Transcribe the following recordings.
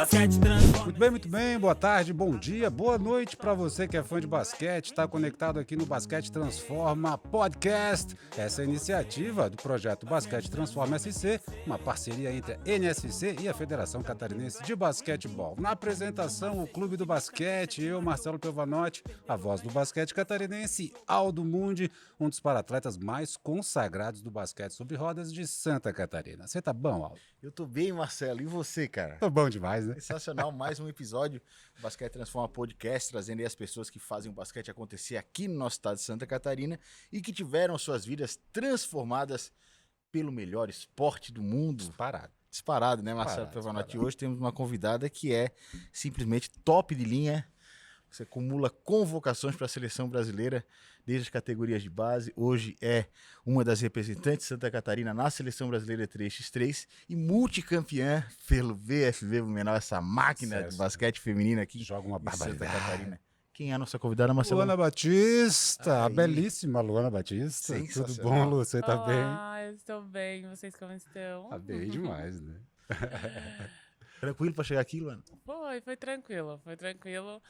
basquete transforma. Muito bem, boa tarde, bom dia, boa noite para você que é fã de basquete, está conectado aqui no Basquete Transforma Podcast. Essa é a iniciativa do projeto Basquete Transforma SC, uma parceria entre a NSC e a Federação Catarinense de Basquetebol. Na apresentação, o Clube do Basquete, eu, Marcelo Pelvanotti, a voz do basquete catarinense, Aldo Mundi, um dos paratletas mais consagrados do basquete sobre rodas de Santa Catarina. Você tá bom, Aldo? Eu tô bem, Marcelo. E você, cara? Tô bom demais, né? Sensacional. Mais um episódio do Basquete Transforma Podcast, trazendo aí as pessoas que fazem o basquete acontecer aqui no nosso estado de Santa Catarina e que tiveram suas vidas transformadas pelo melhor esporte do mundo. Disparado, né, Marcelo Pelvanotti? Hoje temos uma convidada que é simplesmente top de linha. Você acumula convocações para a seleção brasileira desde as categorias de base. Hoje é uma das representantes de Santa Catarina na seleção brasileira 3x3 e multicampeã pelo VFB Blumenau, essa máquina de basquete feminina aqui. Joga uma barbaridade. Santa Catarina. Quem é a nossa convidada, Marcelo? Luana Batista, a Aí. belíssima Luana Batista. Tudo Sensacional. bom, Lu? Você tá bem? Olá, eu estou bem. Vocês como estão? Tá bem demais, né? Tranquilo para chegar aqui, Luana? Foi tranquilo, foi tranquilo.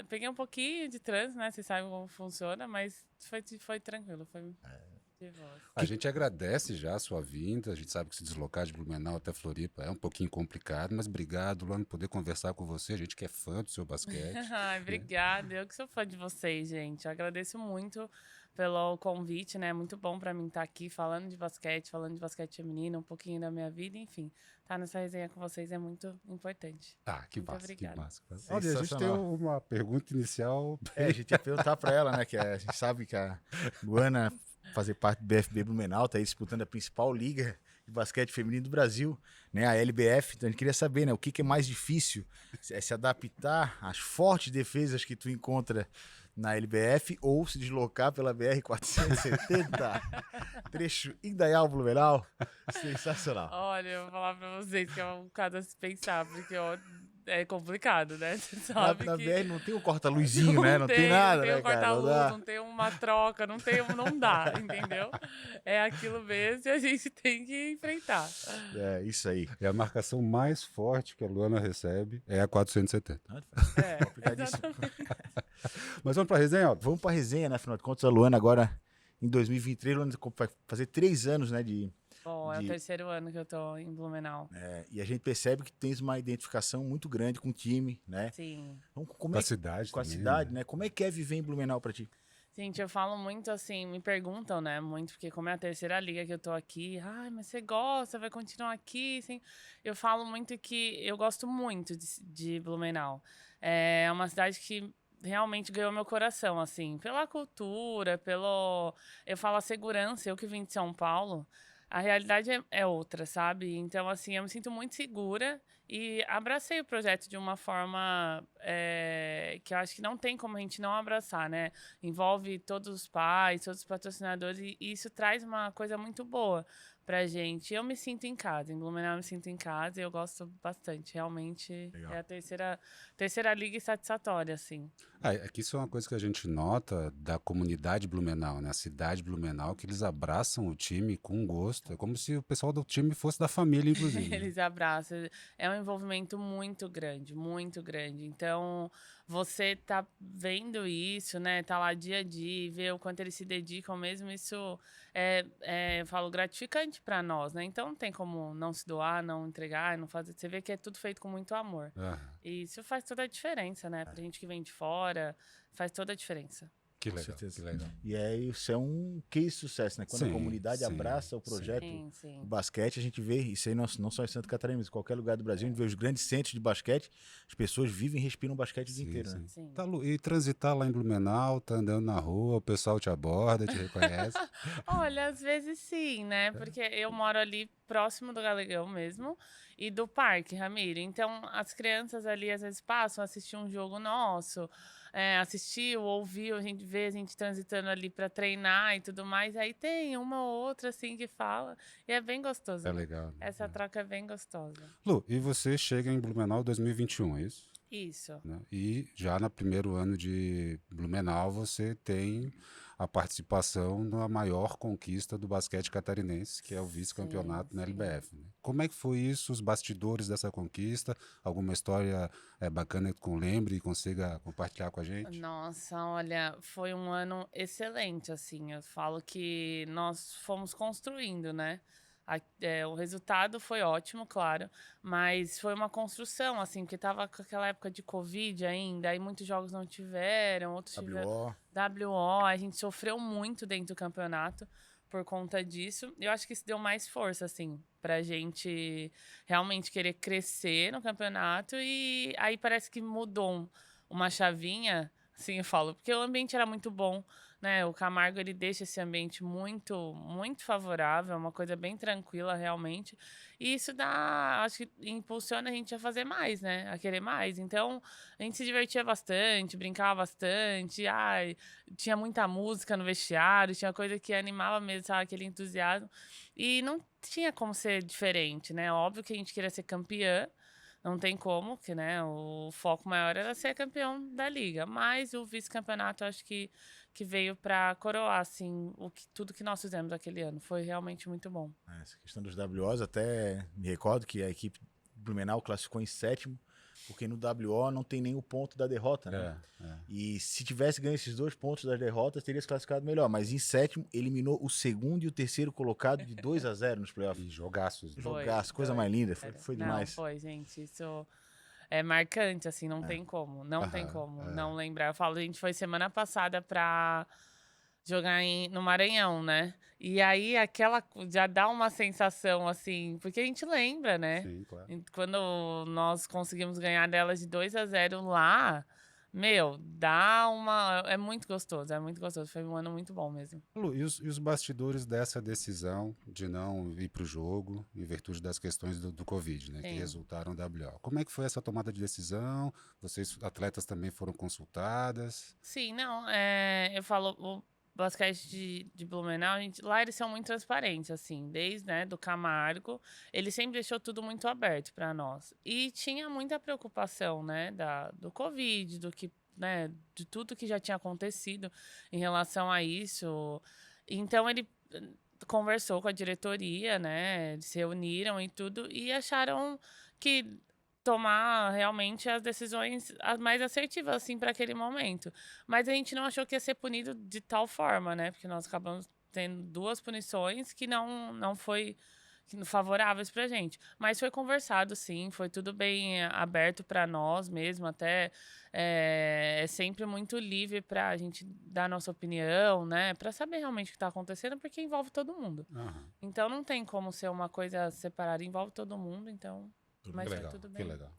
Peguei um pouquinho de trânsito, né? Vocês sabem como funciona, mas foi tranquilo, foi de boa. A gente agradece já a sua vinda. A gente sabe que se deslocar de Blumenau até Floripa é um pouquinho complicado, mas obrigado, Luana, por poder conversar com você. A gente que é fã do seu basquete. Ai, obrigada. Eu que sou fã de vocês, gente. Eu agradeço muito pelo convite, né? Muito bom pra mim estar aqui falando de basquete feminino, um pouquinho da minha vida, enfim. Tá nessa resenha com vocês é muito importante. Ah, que Muito massa, que obrigada. massa. Olha, a gente tem uma pergunta inicial. A gente ia perguntar para ela, né? Que a gente sabe que a Luana fazer parte do BFB Blumenau, tá aí disputando a principal liga de basquete feminino do Brasil, né? A LBF. Então a gente queria saber, né? O que é mais difícil? É se adaptar às fortes defesas que tu encontra na LBF ou se deslocar pela BR-470, trecho Indaial-Blumenau. Sensacional. Olha, eu vou falar pra vocês que é um caso a se pensar, porque é complicado, né? Você sabe Na que BR não tem um corta-luzinho, né? Não tem nada, não tem né, um cara? Não corta-luz, dá. não tem uma troca, não dá, entendeu? É aquilo mesmo e a gente tem que enfrentar. É, isso aí. É a marcação mais forte que a Luana recebe é a 470. Complicadíssimo. Mas vamos pra resenha, Aldo? Vamos pra resenha, né? Afinal de contas, a Luana agora, em 2023, Luana vai fazer 3 anos, né? Bom, é o terceiro ano que eu tô em Blumenau. E a gente percebe que tens uma identificação muito grande com o time, né? Sim. Então, Com a cidade com a também, cidade, né? Como é que é viver em Blumenau pra ti? Gente, eu falo muito assim, me perguntam, né, muito, porque como é a terceira liga que eu tô aqui, ai, mas você gosta, vai continuar aqui, assim, eu falo muito que eu gosto muito de Blumenau. É uma cidade que realmente ganhou meu coração, assim, pela cultura, eu falo a segurança, eu que vim de São Paulo, a realidade é outra, sabe? Então, assim, eu me sinto muito segura e abracei o projeto de uma forma que eu acho que não tem como a gente não abraçar, né? Envolve todos os pais, todos os patrocinadores e isso traz uma coisa muito boa pra gente. Eu me sinto em casa, em Blumenau eu me sinto em casa e eu gosto bastante. Realmente Legal. é a terceira liga satisfatória, assim. Aqui isso é uma coisa que a gente nota da comunidade Blumenau, né? A cidade Blumenau, que eles abraçam o time com gosto. É como se o pessoal do time fosse da família, inclusive. Eles abraçam. É um envolvimento muito grande, muito grande. Então, você tá vendo isso, né? Tá lá dia a dia, ver o quanto eles se dedicam mesmo, isso eu falo, gratificante para nós, né? Então, não tem como não se doar, não entregar, não fazer. Você vê que é tudo feito com muito amor. E isso faz toda a diferença, né? Pra gente que vem de fora, faz toda a diferença. Que Com legal, certeza. que legal. E isso é um case de sucesso, né? Quando Sim, a comunidade sim, abraça o projeto Sim. do basquete, a gente vê, isso aí não só em Santa Catarina, mas em qualquer lugar do Brasil, a gente vê os grandes centros de basquete, as pessoas vivem e respiram basquete o dia inteiro, né? Sim. Tá, Lu, e transitar lá em Blumenau, tá andando na rua, o pessoal te aborda, te reconhece. Olha, às vezes sim, né? Porque eu moro ali próximo do Galegão mesmo e do Parque Ramiro. Então, as crianças ali às vezes passam a assistir um jogo nosso, assistiu, ouviu, a gente vê a gente transitando ali para treinar e tudo mais. Aí tem uma ou outra assim que fala e é bem gostoso. É né? legal. Né? Essa troca é bem gostosa. Lu, e você chega em Blumenau 2021, é isso? Isso. Né? E já no primeiro ano de Blumenau você tem a participação na maior conquista do basquete catarinense, que é o vice-campeonato na sim. LBF. Né? Como é que foi isso, os bastidores dessa conquista? Alguma história bacana que tu lembre e consiga compartilhar com a gente? Nossa, olha, foi um ano excelente, assim. Eu falo que nós fomos construindo, né? O resultado foi ótimo, claro, mas foi uma construção, assim, porque tava com aquela época de Covid ainda, aí muitos jogos não tiveram, outros tiveram WO. WO, a gente sofreu muito dentro do campeonato por conta disso. Eu acho que isso deu mais força, assim, pra gente realmente querer crescer no campeonato e aí parece que mudou uma chavinha, assim eu falo, porque o ambiente era muito bom, né? O Camargo ele deixa esse ambiente muito, muito favorável, uma coisa bem tranquila realmente. E isso dá, acho que impulsiona a gente a fazer mais, né? A querer mais. Então, a gente se divertia bastante, brincava bastante, ai, tinha muita música no vestiário, tinha coisa que animava mesmo, sabe? Aquele entusiasmo. E não tinha como ser diferente, né? Óbvio que a gente queria ser campeã, não tem como, que, né, o foco maior era ser campeão da liga, mas o vice-campeonato acho que veio para coroar, assim, tudo que nós fizemos aquele ano. Foi realmente muito bom. Essa questão dos WOs, até me recordo que a equipe Blumenau classificou em sétimo, porque no WO não tem nem o ponto da derrota, né? E se tivesse ganho esses 2 pontos das derrotas, teria se classificado melhor. Mas em sétimo, eliminou o segundo e o terceiro colocado de 2-0 nos playoffs. E jogaços. Né? Jogaço, coisa mais linda. Foi demais. Não, foi, gente, isso é marcante, assim, não tem como, não tem como não lembrar. Eu falo, a gente foi semana passada pra jogar no Maranhão, né? E aí aquela já dá uma sensação assim, porque a gente lembra, né? Sim, claro. Quando nós conseguimos ganhar delas de 2-0 lá, meu, dá uma. É muito gostoso, é muito gostoso. Foi um ano muito bom mesmo. Lu, e os bastidores dessa decisão de não ir para o jogo, em virtude das questões do Covid, né, que Sim. resultaram no WO? Como é que foi essa tomada de decisão? Vocês, atletas, também foram consultadas? Sim, não, eu falo, o basquete de Blumenau, lá eles são muito transparentes, assim, desde, né, do Camargo, ele sempre deixou tudo muito aberto para nós. E tinha muita preocupação, né, do Covid, do que, né, de tudo que já tinha acontecido em relação a isso. Então ele conversou com a diretoria, né, eles se reuniram e tudo, e acharam que tomar realmente as decisões as mais assertivas, assim, para aquele momento. Mas a gente não achou que ia ser punido de tal forma, né? Porque nós acabamos tendo 2 punições que não foi favoráveis pra gente. Mas foi conversado, sim, foi tudo bem aberto para nós mesmo, até é sempre muito livre para a gente dar nossa opinião, né? Para saber realmente o que está acontecendo, porque envolve todo mundo. Então não tem como ser uma coisa separada, envolve todo mundo, então. Mas Que foi legal, tudo que bem. legal.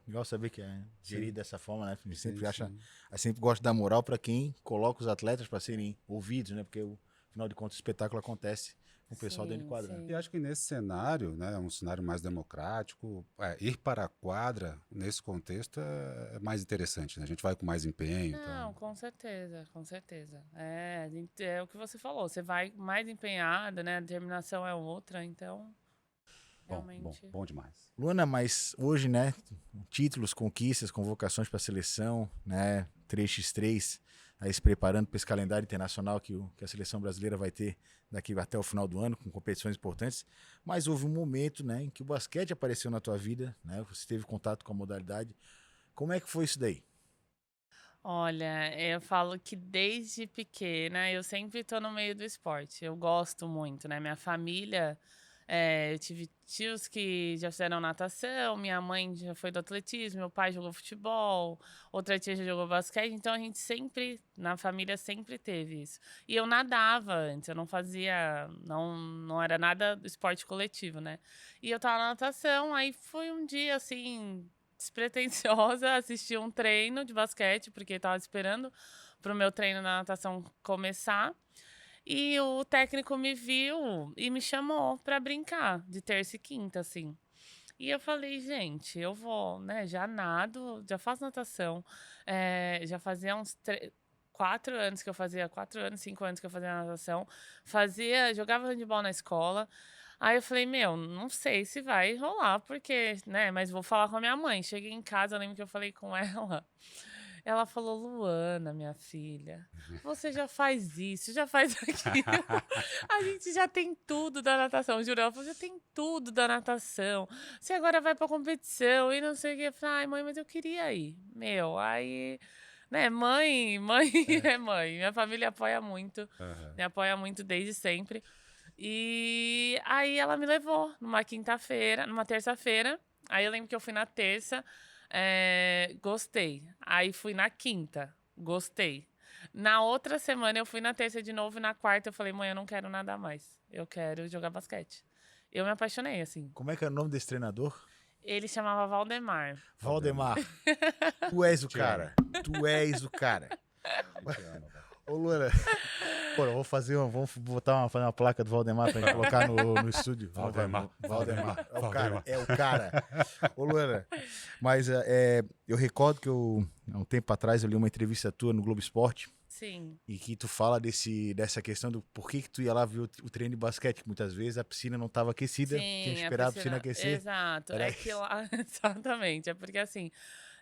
Legal saber que é gerir dessa forma, né? A gente sempre acha, Sim. a gente sempre gosta de dar moral para quem coloca os atletas para serem ouvidos, né? Porque afinal de contas o espetáculo acontece com o pessoal dentro de quadra. Sim. E acho que nesse cenário, né, um cenário mais democrático, ir para a quadra, nesse contexto, é mais interessante, né? A gente vai com mais empenho. Não, Então... com certeza, com certeza. É o que você falou, você vai mais empenhada, né? A determinação é outra, então. Realmente. Bom demais. Luana, mas hoje, né, títulos, conquistas, convocações para a seleção, né, 3x3, aí se preparando para esse calendário internacional que a seleção brasileira vai ter daqui até o final do ano, com competições importantes, mas houve um momento, né, em que o basquete apareceu na tua vida, né, você teve contato com a modalidade. Como é que foi isso daí? Olha, eu falo que desde pequena eu sempre tô no meio do esporte. Eu gosto muito, né? Minha família, eu tive tios que já fizeram natação, minha mãe já foi do atletismo, meu pai jogou futebol, outra tia já jogou basquete, então a gente sempre, na família sempre teve isso. E eu nadava antes, eu não fazia, não era nada esporte coletivo, né? E eu tava na natação, aí foi um dia assim despretensiosa, assistir um treino de basquete, porque estava esperando pro meu treino na natação começar. E o técnico me viu e me chamou para brincar de terça e quinta, assim. E eu falei, gente, eu vou, né? Já nado, já faço natação. Já fazia uns 4 anos que eu fazia, 4 anos, 5 anos que eu fazia natação. Jogava handebol na escola. Aí eu falei, meu, não sei se vai rolar, porque, né? Mas vou falar com a minha mãe. Cheguei em casa, eu lembro que eu falei com ela. Ela falou, Luana, minha filha, você já faz isso, já faz aquilo. A gente já tem tudo da natação. Juro, ela falou, já tem tudo da natação. Você agora vai pra competição e não sei o que. Eu falei, ai, mãe, mas eu queria ir. Meu, aí... Né, mãe é mãe. Minha família apoia muito. Aham. Me apoia muito desde sempre. E aí ela me levou numa quinta-feira, numa terça-feira. Aí eu lembro que eu fui na terça, gostei. Aí fui na quinta, gostei. Na outra semana eu fui na terça de novo e na quarta eu falei, mãe, eu não quero nada mais. Eu quero jogar basquete. Eu me apaixonei, assim. Como é que é o nome desse treinador? Ele chamava Valdemar. Valdemar. Tu és o Te cara. Tu és o cara. Te amo, velho. Ô, Luana. Pô, vamos fazer uma placa do Valdemar pra gente colocar no estúdio. Valdemar. Valdemar. É o Valdemar. cara. É o cara. Ô, Luana. Mas eu recordo que há um tempo atrás, eu li uma entrevista tua no Globo Esporte. Sim. E que tu fala dessa questão do porquê que tu ia lá ver o treino de basquete. Muitas vezes a piscina não estava aquecida, tinha que esperar a piscina aquecer. Exato. Era É que lá, exatamente. É porque assim,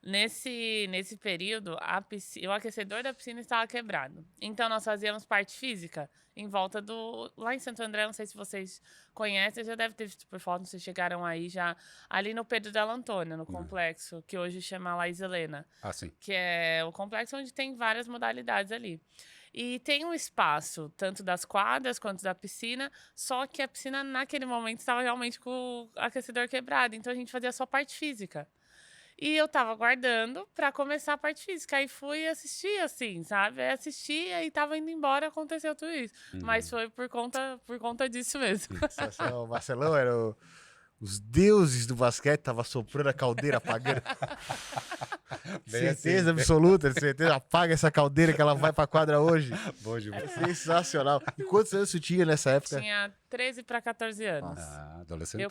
nesse período, o aquecedor da piscina estava quebrado. Então nós fazíamos parte física em volta lá em Santo André, não sei se vocês conhecem, já deve ter visto por foto, vocês chegaram aí já, ali no Pedro Della Antônia, no complexo, que hoje chama Laís Helena. Ah, sim. Que é o complexo onde tem várias modalidades ali. E tem um espaço, tanto das quadras quanto da piscina, só que a piscina, naquele momento, estava realmente com o aquecedor quebrado, então a gente fazia só parte física. E eu tava aguardando pra começar a parte física. Aí fui assistir, assim, sabe? Aí assisti, aí tava indo embora, aconteceu tudo isso. Mas foi por conta disso mesmo. O Marcelão era os deuses do basquete, tava soprando a caldeira, apagando. Bem Certeza assim. absoluta, certeza. Apaga essa caldeira que ela vai pra quadra hoje. Bom demais. Sensacional. E quantos anos você tinha nessa época? Tinha 13 para 14 anos. Ah, adolescente.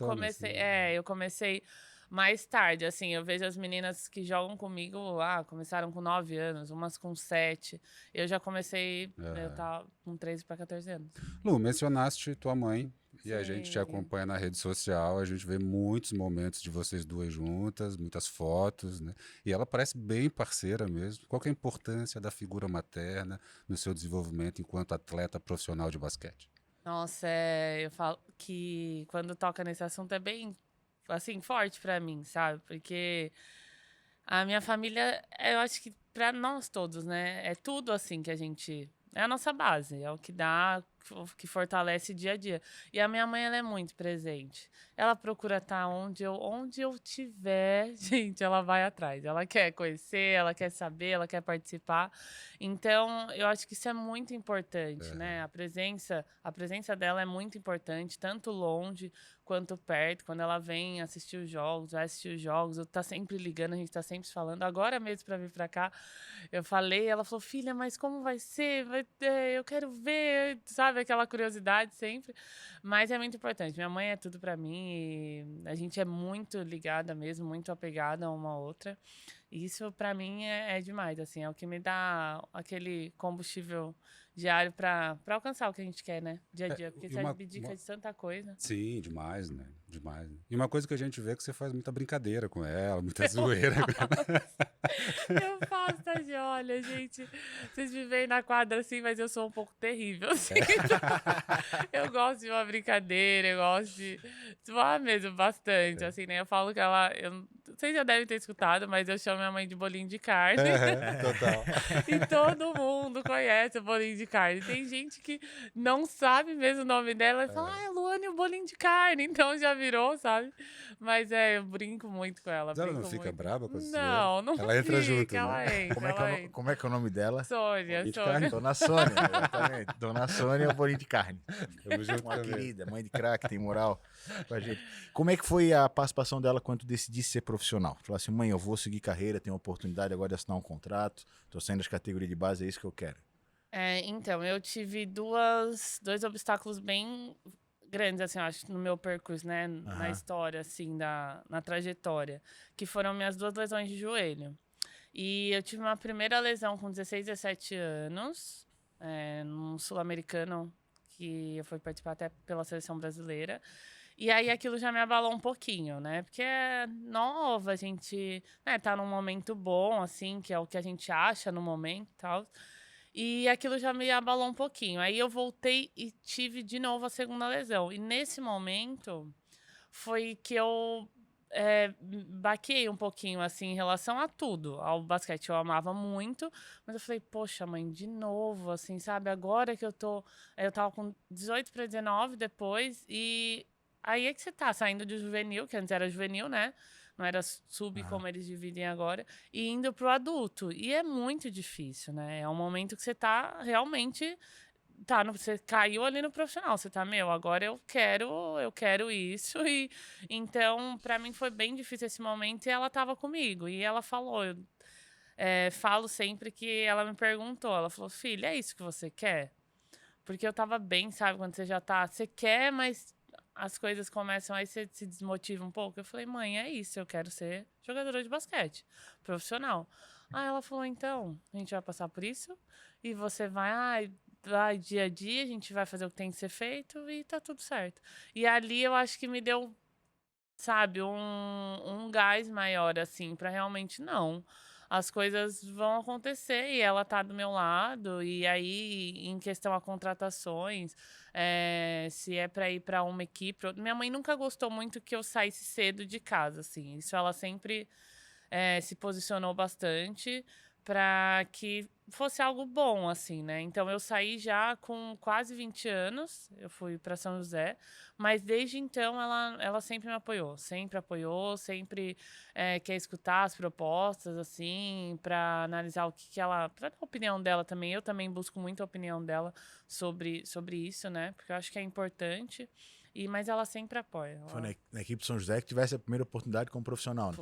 Eu comecei mais tarde, assim, eu vejo as meninas que jogam comigo, começaram com 9 anos, umas com 7. Eu já comecei, eu tava com 13 para 14 anos. Lu, mencionaste tua mãe e a Sim. gente te acompanha na rede social, a gente vê muitos momentos de vocês duas juntas, muitas fotos, né? E ela parece bem parceira mesmo. Qual que é a importância da figura materna no seu desenvolvimento enquanto atleta profissional de basquete? Nossa, eu falo que quando toca nesse assunto é bem, assim, forte pra mim, sabe? Porque a minha família, eu acho que pra nós todos, né? É tudo assim que a gente... É a nossa base, é o que dá, que fortalece dia a dia. E a minha mãe, ela é muito presente. Ela procura estar onde eu tiver, gente, ela vai atrás. Ela quer conhecer, ela quer saber, ela quer participar. Então, eu acho que isso é muito importante, né? A presença dela é muito importante, tanto longe quanto perto. Quando ela vem assistir os jogos, vai assistir os jogos, eu tá sempre ligando, a gente tá sempre falando. Agora mesmo para vir para cá, eu falei, ela falou, filha, mas como vai ser? Eu quero ver, sabe? Aquela curiosidade sempre. Mas é muito importante. Minha mãe é tudo para mim e a gente é muito ligada mesmo, muito apegada uma à outra. E isso para mim é demais, assim, é o que me dá aquele combustível diário para alcançar o que a gente quer, né? Dia a dia, porque você abdica de tanta coisa. Sim, demais, né? Demais. Né? E uma coisa que a gente vê é que você faz muita brincadeira com ela, muita zoeira com ela. Eu faço, tá de olha, gente. Vocês me veem na quadra assim, mas eu sou um pouco terrível, assim. Eu gosto de uma brincadeira, eu gosto de zoar mesmo bastante, assim, né? Eu falo que ela... Vocês já devem ter escutado, mas eu chamo minha mãe de bolinho de carne. Total. E todo mundo conhece o bolinho de carne. Tem gente que não sabe mesmo o nome dela e fala, é Luana e o bolinho de carne. Então já virou, sabe? Mas eu brinco muito com ela. Mas ela não brinco fica muito. brava com você? Não Ela entra fica, junto, ela né? entra, ela entra. Como é que é o nome dela? Sônia, de Sônia. carne? Dona Sônia, exatamente. Dona Sônia é o bolinho de carne. Tamo junto Uma também. querida, mãe de craque, tem moral com a gente. Como é que foi a participação dela quando tu decidisse ser profissional? Falou assim, mãe, eu vou seguir carreira, tenho a oportunidade agora de assinar um contrato, tô saindo das categorias de base, é isso que eu quero. Então, eu tive dois obstáculos bem grandes, assim, eu acho, no meu percurso, né? Na história, assim, na trajetória. Que foram minhas 2 lesões de joelho. E eu tive uma primeira lesão com 16, 17 anos, num sul-americano, que eu fui participar até pela seleção brasileira. E aí aquilo já me abalou um pouquinho, né? Porque é nova, a gente, né, tá num momento bom, assim, que é o que a gente acha no momento e tal. E aquilo já me abalou um pouquinho. Aí eu voltei e tive de novo a segunda lesão. E nesse momento foi que eu baqueei um pouquinho, assim, em relação a tudo. Ao basquete eu amava muito, mas eu falei, poxa, mãe, de novo, assim, sabe? Agora que eu tava com 18 para 19 depois, e aí é que você tá saindo de juvenil, que antes era juvenil, né? Não era sub Aham. como eles dividem agora, e indo pro adulto. E é muito difícil, né? É um momento que você tá realmente tá, você caiu ali no profissional, você tá, meu, agora eu quero isso. E então, pra mim foi bem difícil esse momento e ela tava comigo. E ela falou, falo sempre que ela me perguntou, ela falou, filha, é isso que você quer? Porque eu tava bem, sabe, quando você já tá, você quer, mas as coisas começam, aí você se desmotiva um pouco. Eu falei, mãe, é isso, eu quero ser jogadora de basquete, profissional. Aí ela falou, então, a gente vai passar por isso e você vai dia a dia, a gente vai fazer o que tem que ser feito e tá tudo certo. E ali eu acho que me deu, sabe, um gás maior, assim, pra realmente não. As coisas vão acontecer e ela tá do meu lado. E aí, em questão a contratações, se é pra ir pra uma equipe. Minha mãe nunca gostou muito que eu saísse cedo de casa, assim. Isso ela sempre se posicionou bastante para que fosse algo bom, assim, né? Então eu saí já com quase 20 anos, eu fui para São José, mas desde então ela sempre apoiou, sempre quer escutar as propostas, assim, para analisar o que ela, para dar a opinião dela também. Eu também busco muito a opinião dela sobre isso, né? Porque eu acho que é importante. Mas ela sempre apoia. Foi na equipe de São José que tivesse a primeira oportunidade como profissional, né?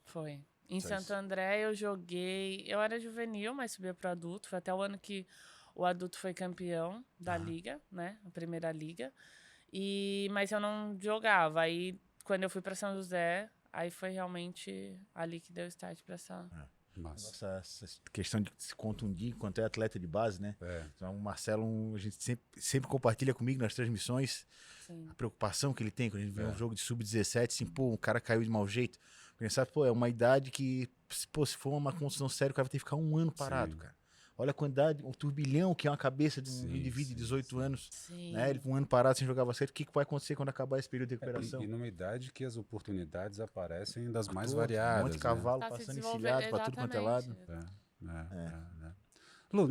Foi. Em Só Santo isso. André eu joguei. Eu era juvenil, mas subia pro adulto. Foi até o ano que o adulto foi campeão da Aham. liga, né? A primeira liga. Mas eu não jogava. Aí, quando eu fui pra São José, aí foi realmente ali que deu start pra essa. Massa. Essa questão de se contundir enquanto é atleta de base, né? É. Então, o Marcelo, a gente sempre compartilha comigo nas transmissões Sim. a preocupação que ele tem quando a gente vê É. um jogo de sub-17, assim, pô, um cara caiu de mau jeito. Pensar, pô, é uma idade que, pô, se for uma contusão séria, o cara vai ter que ficar um ano parado, Sim. cara. Olha a quantidade, o turbilhão que é uma cabeça de um Sim, indivíduo de sim, 18 sim. anos, Sim. né? Ele um ano parado sem jogar basquete, o que vai acontecer quando acabar esse período de recuperação? E numa idade que as oportunidades aparecem das À mais toa, um monte de variadas, né? cavalo Tá se passando desenvolvendo. encilhado pra tudo quanto é lado. É. Lu,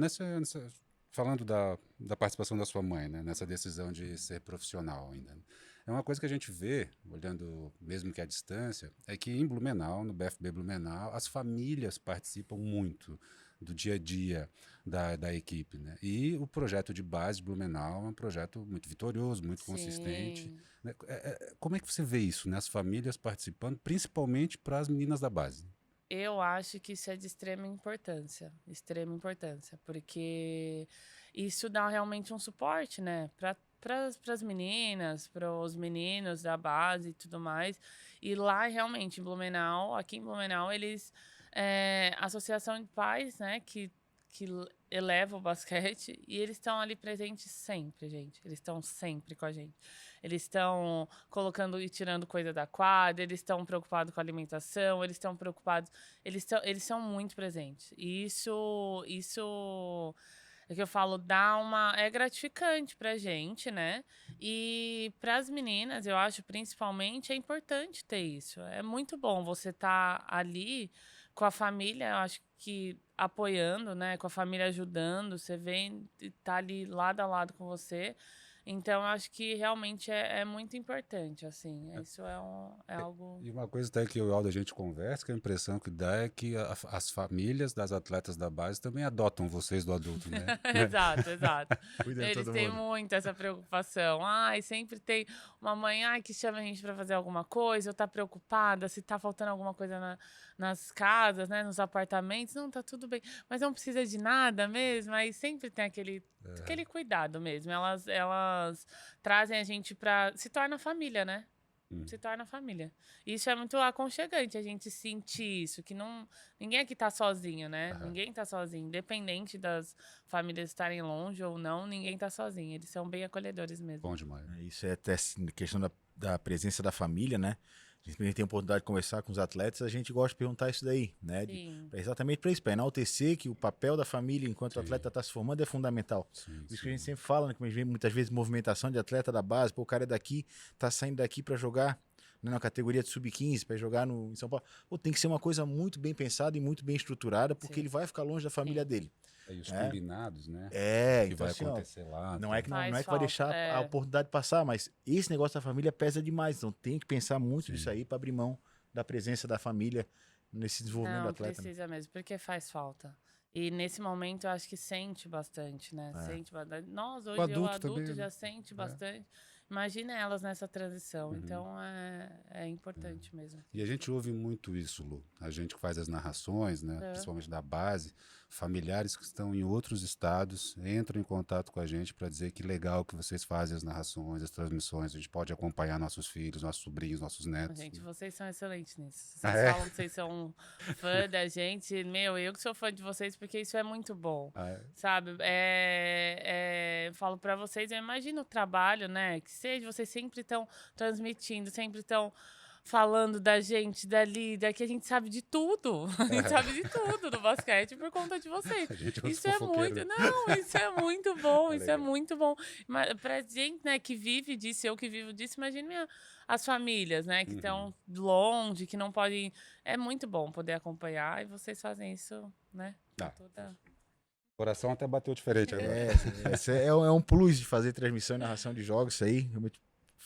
falando da participação da sua mãe, né, nessa decisão de ser profissional ainda, né? É uma coisa que a gente vê, olhando mesmo que à distância, é que em Blumenau, no BFB Blumenau, as famílias participam muito do dia a dia da equipe, né? E o projeto de base de Blumenau é um projeto muito vitorioso, muito consistente, Sim. né? Como é que você vê isso, né? As famílias participando, principalmente para as meninas da base? Eu acho que isso é de extrema importância, porque isso dá realmente um suporte, né, para as meninas, para os meninos da base e tudo mais. E lá realmente em Blumenau, aqui em Blumenau, eles a associação de pais, né, que eleva o basquete e eles estão ali presentes sempre, gente. Eles estão sempre com a gente. Eles estão colocando e tirando coisa da quadra, eles estão preocupados com a alimentação, eles estão preocupados, eles são muito presentes. E isso é que eu falo, é gratificante pra gente, né? E para as meninas, eu acho principalmente é importante ter isso. É muito bom você estar ali com a família, eu acho que apoiando, né? Com a família ajudando, você vem e tá ali lado a lado com você. Então, eu acho que realmente é muito importante, assim. Isso é algo. E uma coisa até que eu e o Aldo a gente conversa, que a impressão que dá é que as famílias das atletas da base também adotam vocês do adulto, né? Exato, exato. Cuida de Eles todo têm mundo. muito essa preocupação. Ai, sempre tem uma mãe que chama a gente para fazer alguma coisa, ou tá preocupada se tá faltando alguma coisa nas casas, né, nos apartamentos. Não, tá tudo bem. Mas não precisa de nada mesmo. Aí sempre tem aquele cuidado mesmo. Elas trazem a gente para se torna família, né? Se torna família. Isso é muito aconchegante, a gente sentir isso, que ninguém aqui tá sozinho, né? Ninguém tá sozinho. Independente das famílias estarem longe ou não, ninguém tá sozinho. Eles são bem acolhedores mesmo. Bom demais. Isso é até assim, questão da presença da família, né? A gente tem a oportunidade de conversar com os atletas, a gente gosta de perguntar isso daí, né? Sim. Exatamente para isso, para enaltecer que o papel da família enquanto o atleta está se formando é fundamental. Sim, Isso que a gente sempre fala, né? Que a gente vê muitas vezes movimentação de atleta da base, pô, o cara é daqui, tá saindo daqui para jogar, né, na categoria de sub-15, para jogar em São Paulo. Pô, tem que ser uma coisa muito bem pensada e muito bem estruturada, porque Sim. ele vai ficar longe da família Sim. dele. E os É. combinados, né? Que Vai assim, ó, acontecer lá. não é que Faz não é que vai falta, deixar a oportunidade passar, mas esse negócio da família pesa demais. Então tem que pensar muito Sim. nisso aí para abrir mão da presença da família nesse desenvolvimento do Não, atleta. Né? precisa mesmo, porque faz falta. E nesse momento eu acho que sente bastante, né? Sente bastante. Nós, hoje, eu adulto adulto, também, já né? sente bastante. Imagina elas nessa transição. Uhum. Então é importante mesmo. E a gente ouve muito isso, Lu. A gente que faz as narrações, né, principalmente da base, familiares que estão em outros estados entram em contato com a gente para dizer que legal que vocês fazem as narrações, as transmissões. A gente pode acompanhar nossos filhos, nossos sobrinhos, nossos netos. Gente, vocês são excelentes nisso. Vocês Ah, é? falam que vocês são fã da gente. Meu, eu que sou fã de vocês, porque isso é muito bom. Ah, é? Sabe? Eu falo pra vocês, eu imagino o trabalho, né? Que seja, vocês sempre estão transmitindo, sempre estão falando da gente, dali, daqui. A gente sabe de tudo. A gente sabe de tudo do basquete por conta de vocês. A gente é uns Isso é fofoqueiros, muito. né? Não, isso é muito bom. É Isso é legal. muito bom. Mas pra gente, né, que vive disso, eu que vivo disso, imagine as famílias, né, que estão longe, que não podem. É muito bom poder acompanhar e vocês fazem isso, né? com Tá. toda- O coração até bateu diferente agora. Esse é um plus de fazer transmissão e narração de jogos, isso aí. Eu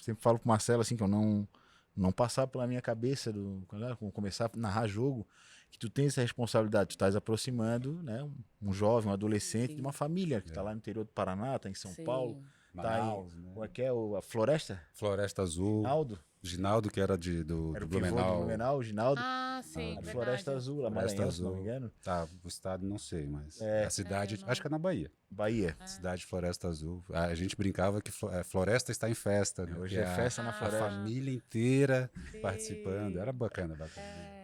sempre falo pro Marcelo assim que eu não passar pela minha cabeça quando começar a narrar jogo, que tu tens essa responsabilidade, tu estás aproximando, né, um jovem, um adolescente Sim. de uma família que está lá no interior do Paraná, tá em São Sim. Paulo, Manaus, tá em, né? como é que é, a Floresta? Floresta Azul. Ginaldo, Ginaldo, que era do era o pivô do Blumenau. Blumenau, o Ginaldo, Ah, sim, a verdade. Floresta Azul, lá Floresta Maranhão, se não Azul. me engano, Tá, o estado não sei, mas a cidade, eu não- acho que é na Bahia. Bahia. Cidade Floresta Azul. A gente brincava que Floresta está em festa, né? Hoje Que é festa na a Floresta. família inteira Sim. participando. Era bacana.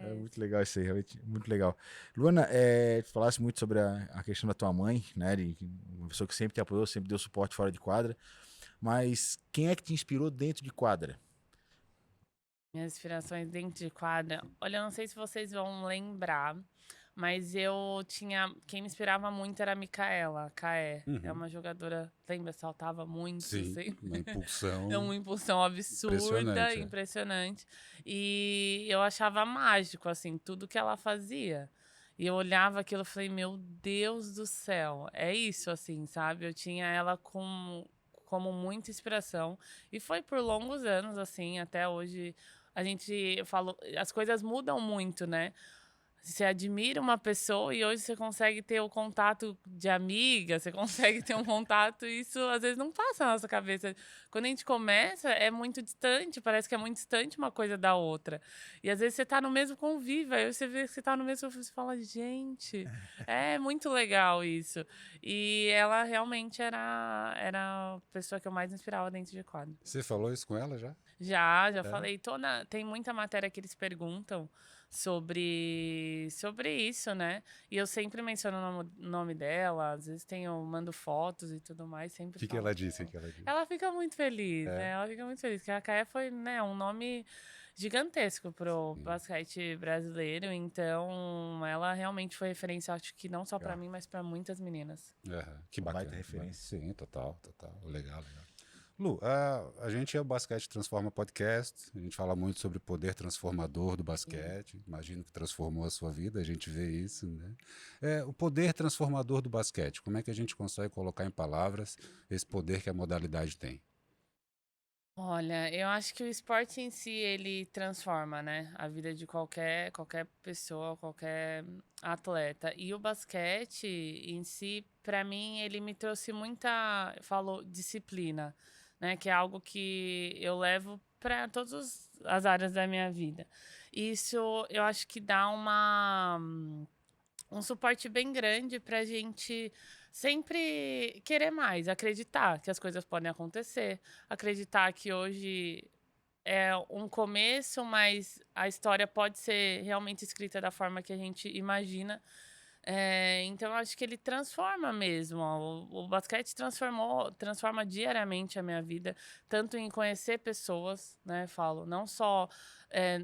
É muito legal isso aí, realmente, muito legal. Luana, tu falasse muito sobre a questão da tua mãe, né? Uma pessoa que sempre te apoiou, sempre deu suporte fora de quadra. Mas quem é que te inspirou dentro de quadra? Minhas inspirações dentro de quadra. Olha, eu não sei se vocês vão lembrar, mas eu tinha. Quem me inspirava muito era a Micaela, a Caé. É uma jogadora, lembra? Saltava muito, Sim, sempre. uma impulsão. É uma impulsão absurda, Impressionante, é. impressionante. E eu achava mágico, assim, tudo que ela fazia. E eu olhava aquilo e falei, meu Deus do céu, é isso, assim, sabe? Eu tinha ela como muita inspiração. E foi por longos anos, assim, até hoje. A gente, eu falo, as coisas mudam muito, né? Você admira uma pessoa e hoje você consegue ter o contato de amiga, você consegue ter um contato, e isso às vezes não passa na nossa cabeça. Quando a gente começa, é muito distante, parece que é muito distante uma coisa da outra. E às vezes você tá no mesmo convívio, aí você vê que você tá no mesmo convívio e fala, gente, é muito legal isso. E ela realmente era a pessoa que eu mais inspirava dentro de quadro. Você falou isso com ela já? Já falei. Tem muita matéria que eles perguntam sobre isso, né? E eu sempre menciono o nome dela, às vezes mando fotos e tudo mais, sempre O que falo ela dela. disse? Que ela disse? Ela fica muito feliz, né? Ela fica muito feliz, porque a Caia foi, né, um nome gigantesco pro basquete brasileiro, então ela realmente foi referência, acho que não só pra mim, mas pra muitas meninas. Que Uma bacana. baita referência. Sim, total. Legal. Lu, a gente é o Basquete Transforma Podcast, a gente fala muito sobre o poder transformador do basquete, imagino que transformou a sua vida, a gente vê isso, né? O poder transformador do basquete, como é que a gente consegue colocar em palavras esse poder que a modalidade tem? Olha, eu acho que o esporte em si, ele transforma, né, a vida de qualquer pessoa, qualquer atleta. E o basquete em si, pra mim, ele me trouxe muita, eu falo, disciplina, né, que é algo que eu levo para todas as áreas da minha vida. Isso eu acho que dá um suporte bem grande pra gente sempre querer mais, acreditar que as coisas podem acontecer, acreditar que hoje é um começo, mas a história pode ser realmente escrita da forma que a gente imagina. Então, eu acho que ele transforma mesmo. O basquete transforma diariamente a minha vida, tanto em conhecer pessoas, né? Falo, não só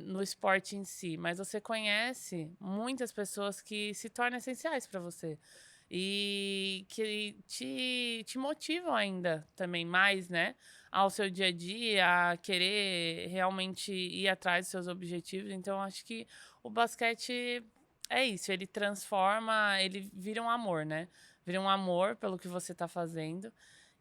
no esporte em si, mas você conhece muitas pessoas que se tornam essenciais para você. E que te motivam ainda também mais, né? Ao seu dia a dia, a querer realmente ir atrás dos seus objetivos. Então, eu acho que o basquete é isso, ele transforma, ele vira um amor, né? Vira um amor pelo que você tá fazendo.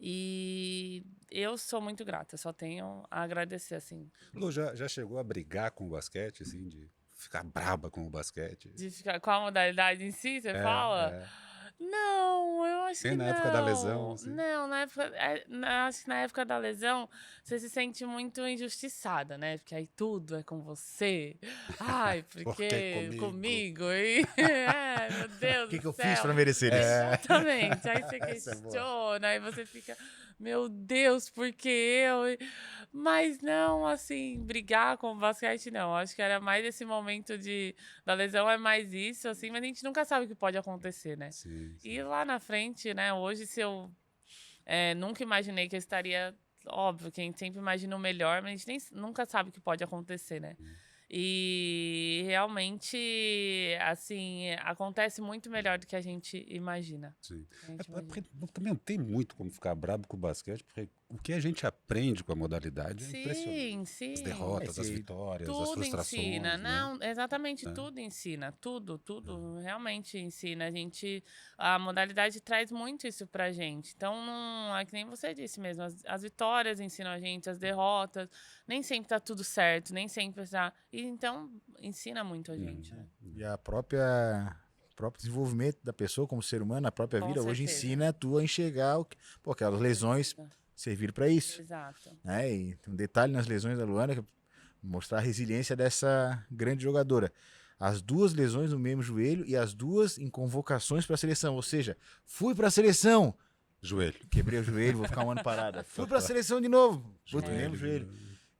E eu sou muito grata, só tenho a agradecer, assim, Lu, já chegou a brigar com o basquete, assim, de ficar braba com o basquete? de ficar com a modalidade em si, você É, fala? é. Não, eu acho Nem que na época da lesão, não. assim. Não, acho que na época da lesão você se sente muito injustiçada, né? Porque aí tudo é com você. Ai, Porque porque comigo. comigo, e meu O Deus que, do que eu fiz céu. pra merecer isso? Exatamente. Aí você Essa é boa. questiona, aí você fica, meu Deus, por que eu? Mas não, assim, brigar com o basquete, não. Acho que era mais esse momento da lesão, é mais isso, assim, mas a gente nunca sabe o que pode acontecer, né? Sim, E sim. lá na frente, né, hoje, se eu nunca imaginei que eu estaria. Óbvio que a gente sempre imagina o melhor, mas a gente nunca sabe o que pode acontecer, né? E realmente, assim, acontece muito melhor do que a gente imagina. Sim. A gente Porque imagina. também não tem muito como ficar brabo com o basquete, porque o que a gente aprende com a modalidade é impressionante. Sim, As sim. derrotas, as vitórias, as Tudo ensina, frustrações, né? não, exatamente É. tudo ensina, tudo realmente ensina. A modalidade traz muito isso pra gente. Então, não, é que nem você disse mesmo, as vitórias ensinam a gente, as derrotas, nem sempre tá tudo certo, nem sempre tá. E então ensina muito a gente, né? E o próprio desenvolvimento da pessoa como ser humano, a própria Com vida, hoje certeza. ensina tu a enxergar pô, aquelas lesões certeza. serviram para isso. Exato. Né? E um detalhe nas lesões da Luana, que é mostrar a resiliência dessa grande jogadora. As duas lesões no mesmo joelho e as duas em convocações para a seleção. Ou seja, fui para a seleção, Joelho. quebrei o joelho, vou ficar um ano parada. Fui para a seleção de novo, putz, Joelho, mesmo joelho.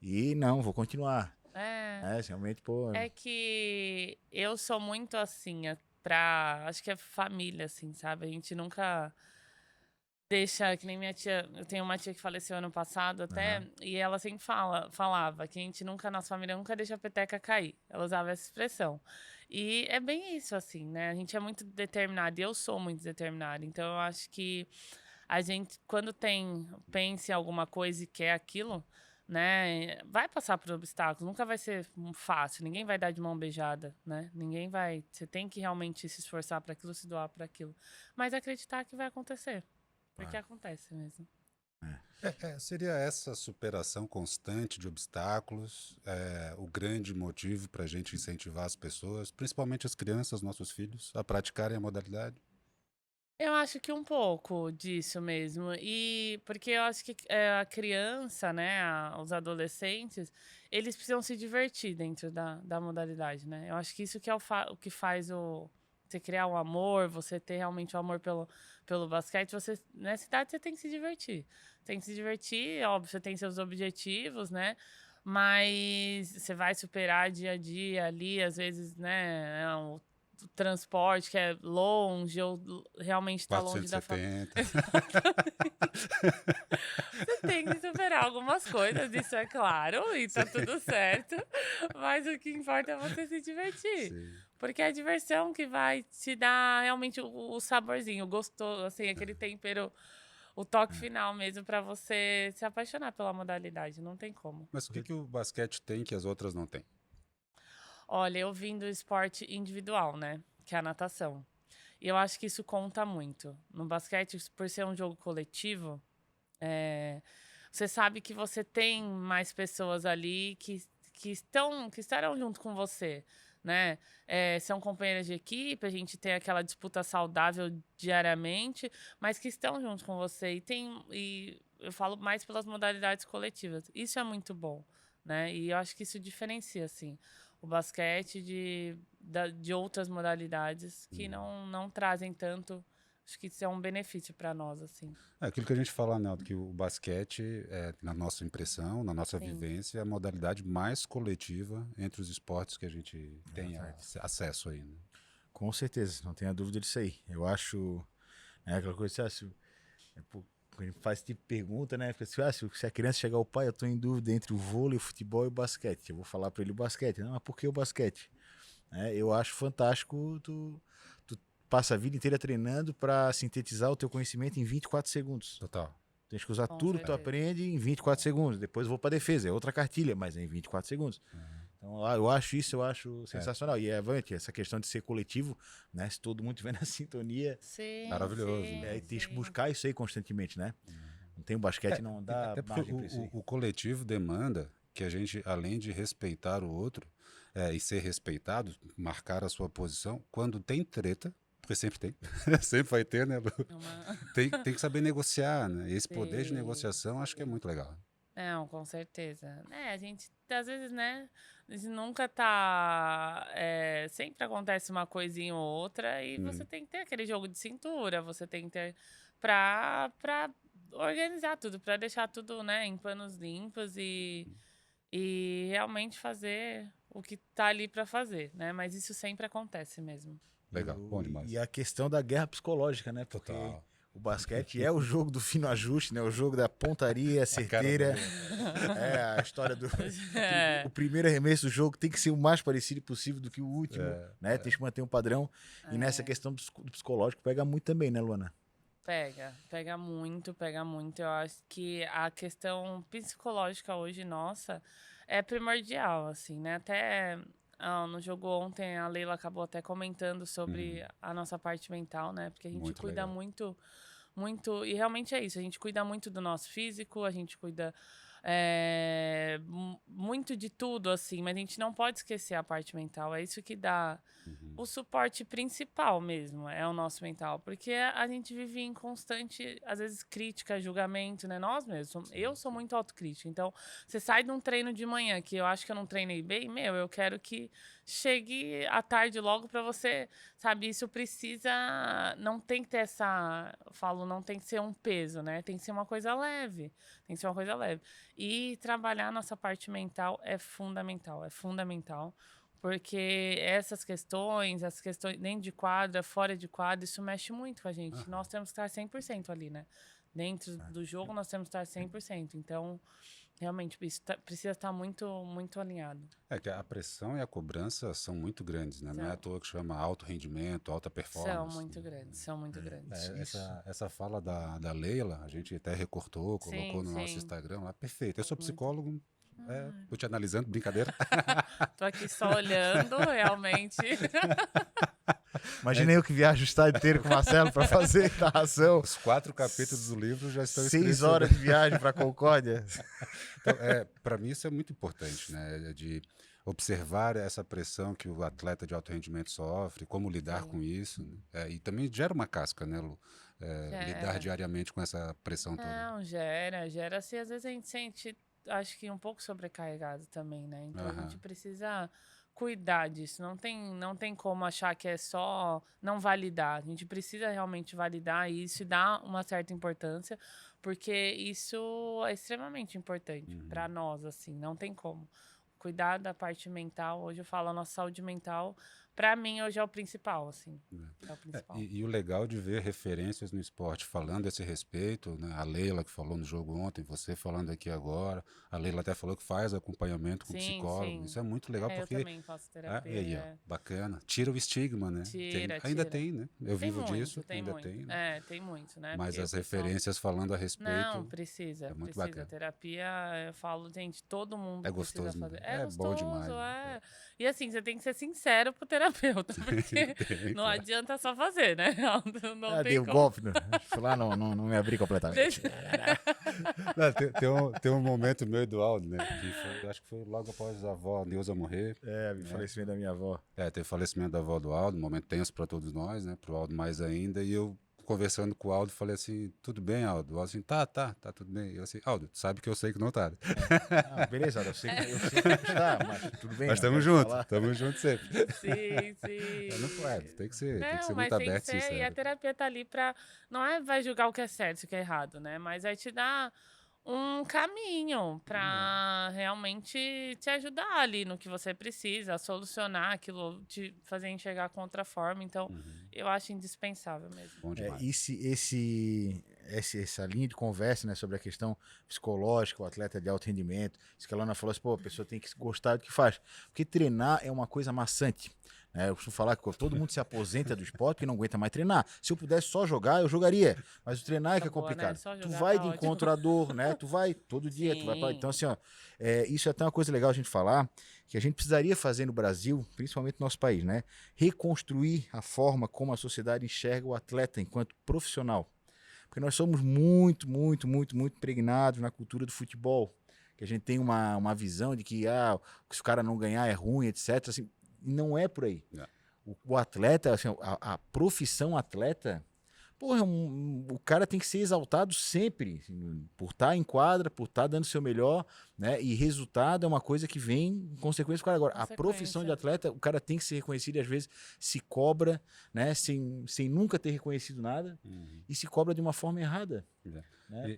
E não, vou continuar. É. Realmente, pô. É que eu sou muito assim, acho que é família, assim, sabe? A gente nunca deixa, que nem minha tia, eu tenho uma tia que faleceu ano passado até, Aham. e ela sempre falava que a gente nunca, nossa família nunca deixa a peteca cair. Ela usava essa expressão. E é bem isso, assim, né? A gente é muito determinado, e eu sou muito determinada. Então eu acho que a gente, quando pensa em alguma coisa e quer aquilo, né, vai passar por obstáculos, nunca vai ser fácil, ninguém vai dar de mão beijada, né? Ninguém vai, você tem que realmente se esforçar para aquilo, se doar para aquilo, mas acreditar que vai acontecer, porque acontece mesmo. Seria essa superação constante de obstáculos o grande motivo para a gente incentivar as pessoas, principalmente as crianças, nossos filhos, a praticarem a modalidade? Eu acho que um pouco disso mesmo. E porque eu acho que a criança, né, os adolescentes, eles precisam se divertir dentro da modalidade, né? Eu acho que isso que é o que faz você criar um amor, você ter realmente o amor pelo basquete. Nessa idade você tem que se divertir. Tem que se divertir, óbvio, você tem seus objetivos, né? Mas você vai superar dia a dia ali, às vezes, né? O transporte que é longe ou realmente está longe da família. 470. Você tem que superar algumas coisas, isso é claro, e tá tudo certo. Mas o que importa é você se divertir. Sim. Porque é a diversão que vai te dar realmente o saborzinho, o gostoso, assim, aquele tempero, o toque final mesmo para você se apaixonar pela modalidade. Não tem como. Mas o que o basquete tem que as outras não têm? Olha, eu vim do esporte individual, né? Que é a natação. E eu acho que isso conta muito. No basquete, por ser um jogo coletivo, você sabe que você tem mais pessoas ali que estarão junto com você, né? São companheiras de equipe, a gente tem aquela disputa saudável diariamente, mas que estão junto com você. E eu falo mais pelas modalidades coletivas. Isso é muito bom, né? E eu acho que isso diferencia, assim, o basquete de outras modalidades que não trazem tanto. Acho que isso é um benefício para nós, assim. É aquilo que a gente fala, Neldo, que o basquete, na nossa impressão, na nossa Sim. vivência, é a modalidade mais coletiva entre os esportes que a gente tem acesso aí. Né? Com certeza, não tenha dúvida disso aí. Eu acho, aquela coisa assim, a gente faz esse tipo de pergunta, né? Fica assim, se a criança chegar ao pai, eu tô em dúvida entre o vôlei, o futebol e o basquete. Eu vou falar para ele o basquete. Não, mas por que o basquete? Eu acho fantástico, tu passa a vida inteira treinando para sintetizar o teu conhecimento em 24 segundos. Total. Tem que usar Com tudo que tu certeza. aprende em 24 segundos. Depois eu vou para defesa, é outra cartilha, mas é em 24 segundos. Então, eu acho sensacional. E avante, essa questão de ser coletivo, né? Se todo mundo estiver na sintonia, Sim, Maravilhoso, sim, né? tem que sim. buscar isso aí constantemente, né? Não tem o basquete, não dá Até porque margem pra isso aí. o coletivo demanda que a gente, além de respeitar o outro e ser respeitado, marcar a sua posição, quando tem treta, porque sempre tem, sempre vai ter, né, Lu? Tem que saber negociar, né? Esse poder de Sim, negociação acho que é muito legal. Não, com certeza. A gente, às vezes, né, a gente nunca tá. Sempre acontece uma coisinha ou outra e você tem que ter aquele jogo de cintura, você tem que ter pra organizar tudo, pra deixar tudo, né, em panos limpos e realmente fazer o que tá ali pra fazer, né? Mas isso sempre acontece mesmo. Legal, bom demais. E a questão da guerra psicológica, né? Porque Total. o basquete é o jogo do fino ajuste, né? O jogo da pontaria certeira. É a história do É. o primeiro arremesso do jogo tem que ser o mais parecido possível do que o último, né? Tem que manter um padrão. E nessa questão do psicológico pega muito também, né, Luana? Pega muito, pega muito. Eu acho que a questão psicológica hoje, nossa, é primordial, assim, né? Até no jogo ontem, a Leila acabou até comentando sobre a nossa parte mental, né? Porque a gente Muito cuida legal. muito, muito, e realmente é isso, a gente cuida muito do nosso físico, a gente cuida muito de tudo, assim, mas a gente não pode esquecer a parte mental. É isso que dá o suporte principal mesmo, é o nosso mental. Porque a gente vive em constante, às vezes, crítica, julgamento, né? Nós mesmos. Eu sou muito autocrítica. Então, você sai de um treino de manhã que eu acho que eu não treinei bem, eu quero que chegue à tarde logo pra você, sabe? Isso precisa, não tem que ter eu falo, não tem que ser um peso, né? Tem que ser uma coisa leve. Tem que ser uma coisa leve. E trabalhar nossa parte mental é fundamental. Porque as questões dentro de quadra, fora de quadra, isso mexe muito com a gente. Nós temos que estar 100% ali, né? Dentro do jogo, nós temos que estar 100%. Então, realmente, isso precisa estar muito, muito alinhado. É que a pressão e a cobrança são muito grandes, né? Não é à toa que chama alto rendimento, alta performance. São muito grandes. Essa fala da Leila, a gente até recortou, colocou no nosso Instagram lá, perfeito. Eu sou psicólogo, tô te analisando, brincadeira. Tô aqui só olhando, realmente. Imagina eu que viajo o estado inteiro com o Marcelo para fazer narração. Os 4 capítulos do livro já estão 6 horas de viagem para Concórdia. Então, para mim isso é muito importante, né? De observar essa pressão que o atleta de alto rendimento sofre, como lidar com isso. Né? E também gera uma casca, né, Lu? Lidar diariamente com essa pressão toda. Não, gera. Assim, às vezes a gente sente, acho que um pouco sobrecarregado também, né? Então a gente precisa cuidar disso. Não tem como achar que é só não validar. A gente precisa realmente validar isso e dar uma certa importância, porque isso é extremamente importante para nós, assim. Não tem como. Cuidar da parte mental, hoje eu falo, a nossa saúde mental, para mim, hoje é o principal, assim. É o principal. E o legal de ver referências no esporte falando a esse respeito, né? A Leila que falou no jogo ontem, você falando aqui agora, a Leila até falou que faz acompanhamento com psicólogo. Sim. Isso é muito legal porque... Eu também faço terapia. E aí, ó, bacana. Tira o estigma, né? Ainda tem, né? Eu vivo disso, ainda tem. Né? Tem muito, né? Mas porque as referências falando a respeito... Não, precisa. É muito precisa. bacana. Terapia, eu falo, gente, todo mundo É precisa gostoso, fazer. né? É gostoso, bom demais, né? E assim, você tem que ser sincero pro terapeuta, porque não claro. adianta só fazer, né? Não tem Dei o como. golpe, né? Fui lá, não me abri completamente. Não, tem um momento meu e do Aldo, né? Que acho que foi logo após a avó Neuza morrer. Falecimento da minha avó. Teve o falecimento da avó do Aldo, um momento tenso para todos nós, né? Pro Aldo mais ainda. E eu, conversando com o Aldo, falei assim, tudo bem, Aldo? O Aldo assim, tá tudo bem. Eu assim, Aldo, tu sabe que eu sei que não tá. Né? Beleza, Aldo, eu sei que está, mas tudo bem. Mas estamos juntos sempre. Sim. Tem que ser Mas muito tem que aberto e ser, e a sincero. terapia tá ali pra... Não vai julgar o que é certo e o que é errado, né? Mas vai te dar um caminho para realmente te ajudar ali no que você precisa, a solucionar aquilo, te fazer enxergar com outra forma. Então, eu acho indispensável mesmo. Bom demais. Essa linha de conversa, né, sobre a questão psicológica, o atleta de alto rendimento, isso que a Lana falou assim, pô, a pessoa tem que gostar do que faz. Porque treinar é uma coisa maçante. Né? Eu costumo falar que todo mundo se aposenta do esporte porque não aguenta mais treinar. Se eu pudesse só jogar, eu jogaria. Mas o treinar é que é Boa, né? complicado. Só Tu jogar vai tá de ótimo. encontro à dor, né? Tu vai todo dia, tu vai pra... Sim. Então, assim, ó, isso é até uma coisa legal a gente falar, que a gente precisaria fazer no Brasil, principalmente no nosso país, né? Reconstruir a forma como a sociedade enxerga o atleta enquanto profissional. Porque nós somos muito impregnados na cultura do futebol. Que a gente tem uma visão de que se o cara não ganhar é ruim, etc. Assim, não é por aí. Não. O atleta, assim, a profissão atleta, porra, o cara tem que ser exaltado sempre, assim, por estar em quadra, por estar dando o seu melhor, né? E resultado é uma coisa que vem em consequência do cara. Agora, a profissão de atleta, o cara tem que ser reconhecido e às vezes se cobra, né? Sem nunca ter reconhecido nada e se cobra de uma forma errada. Né?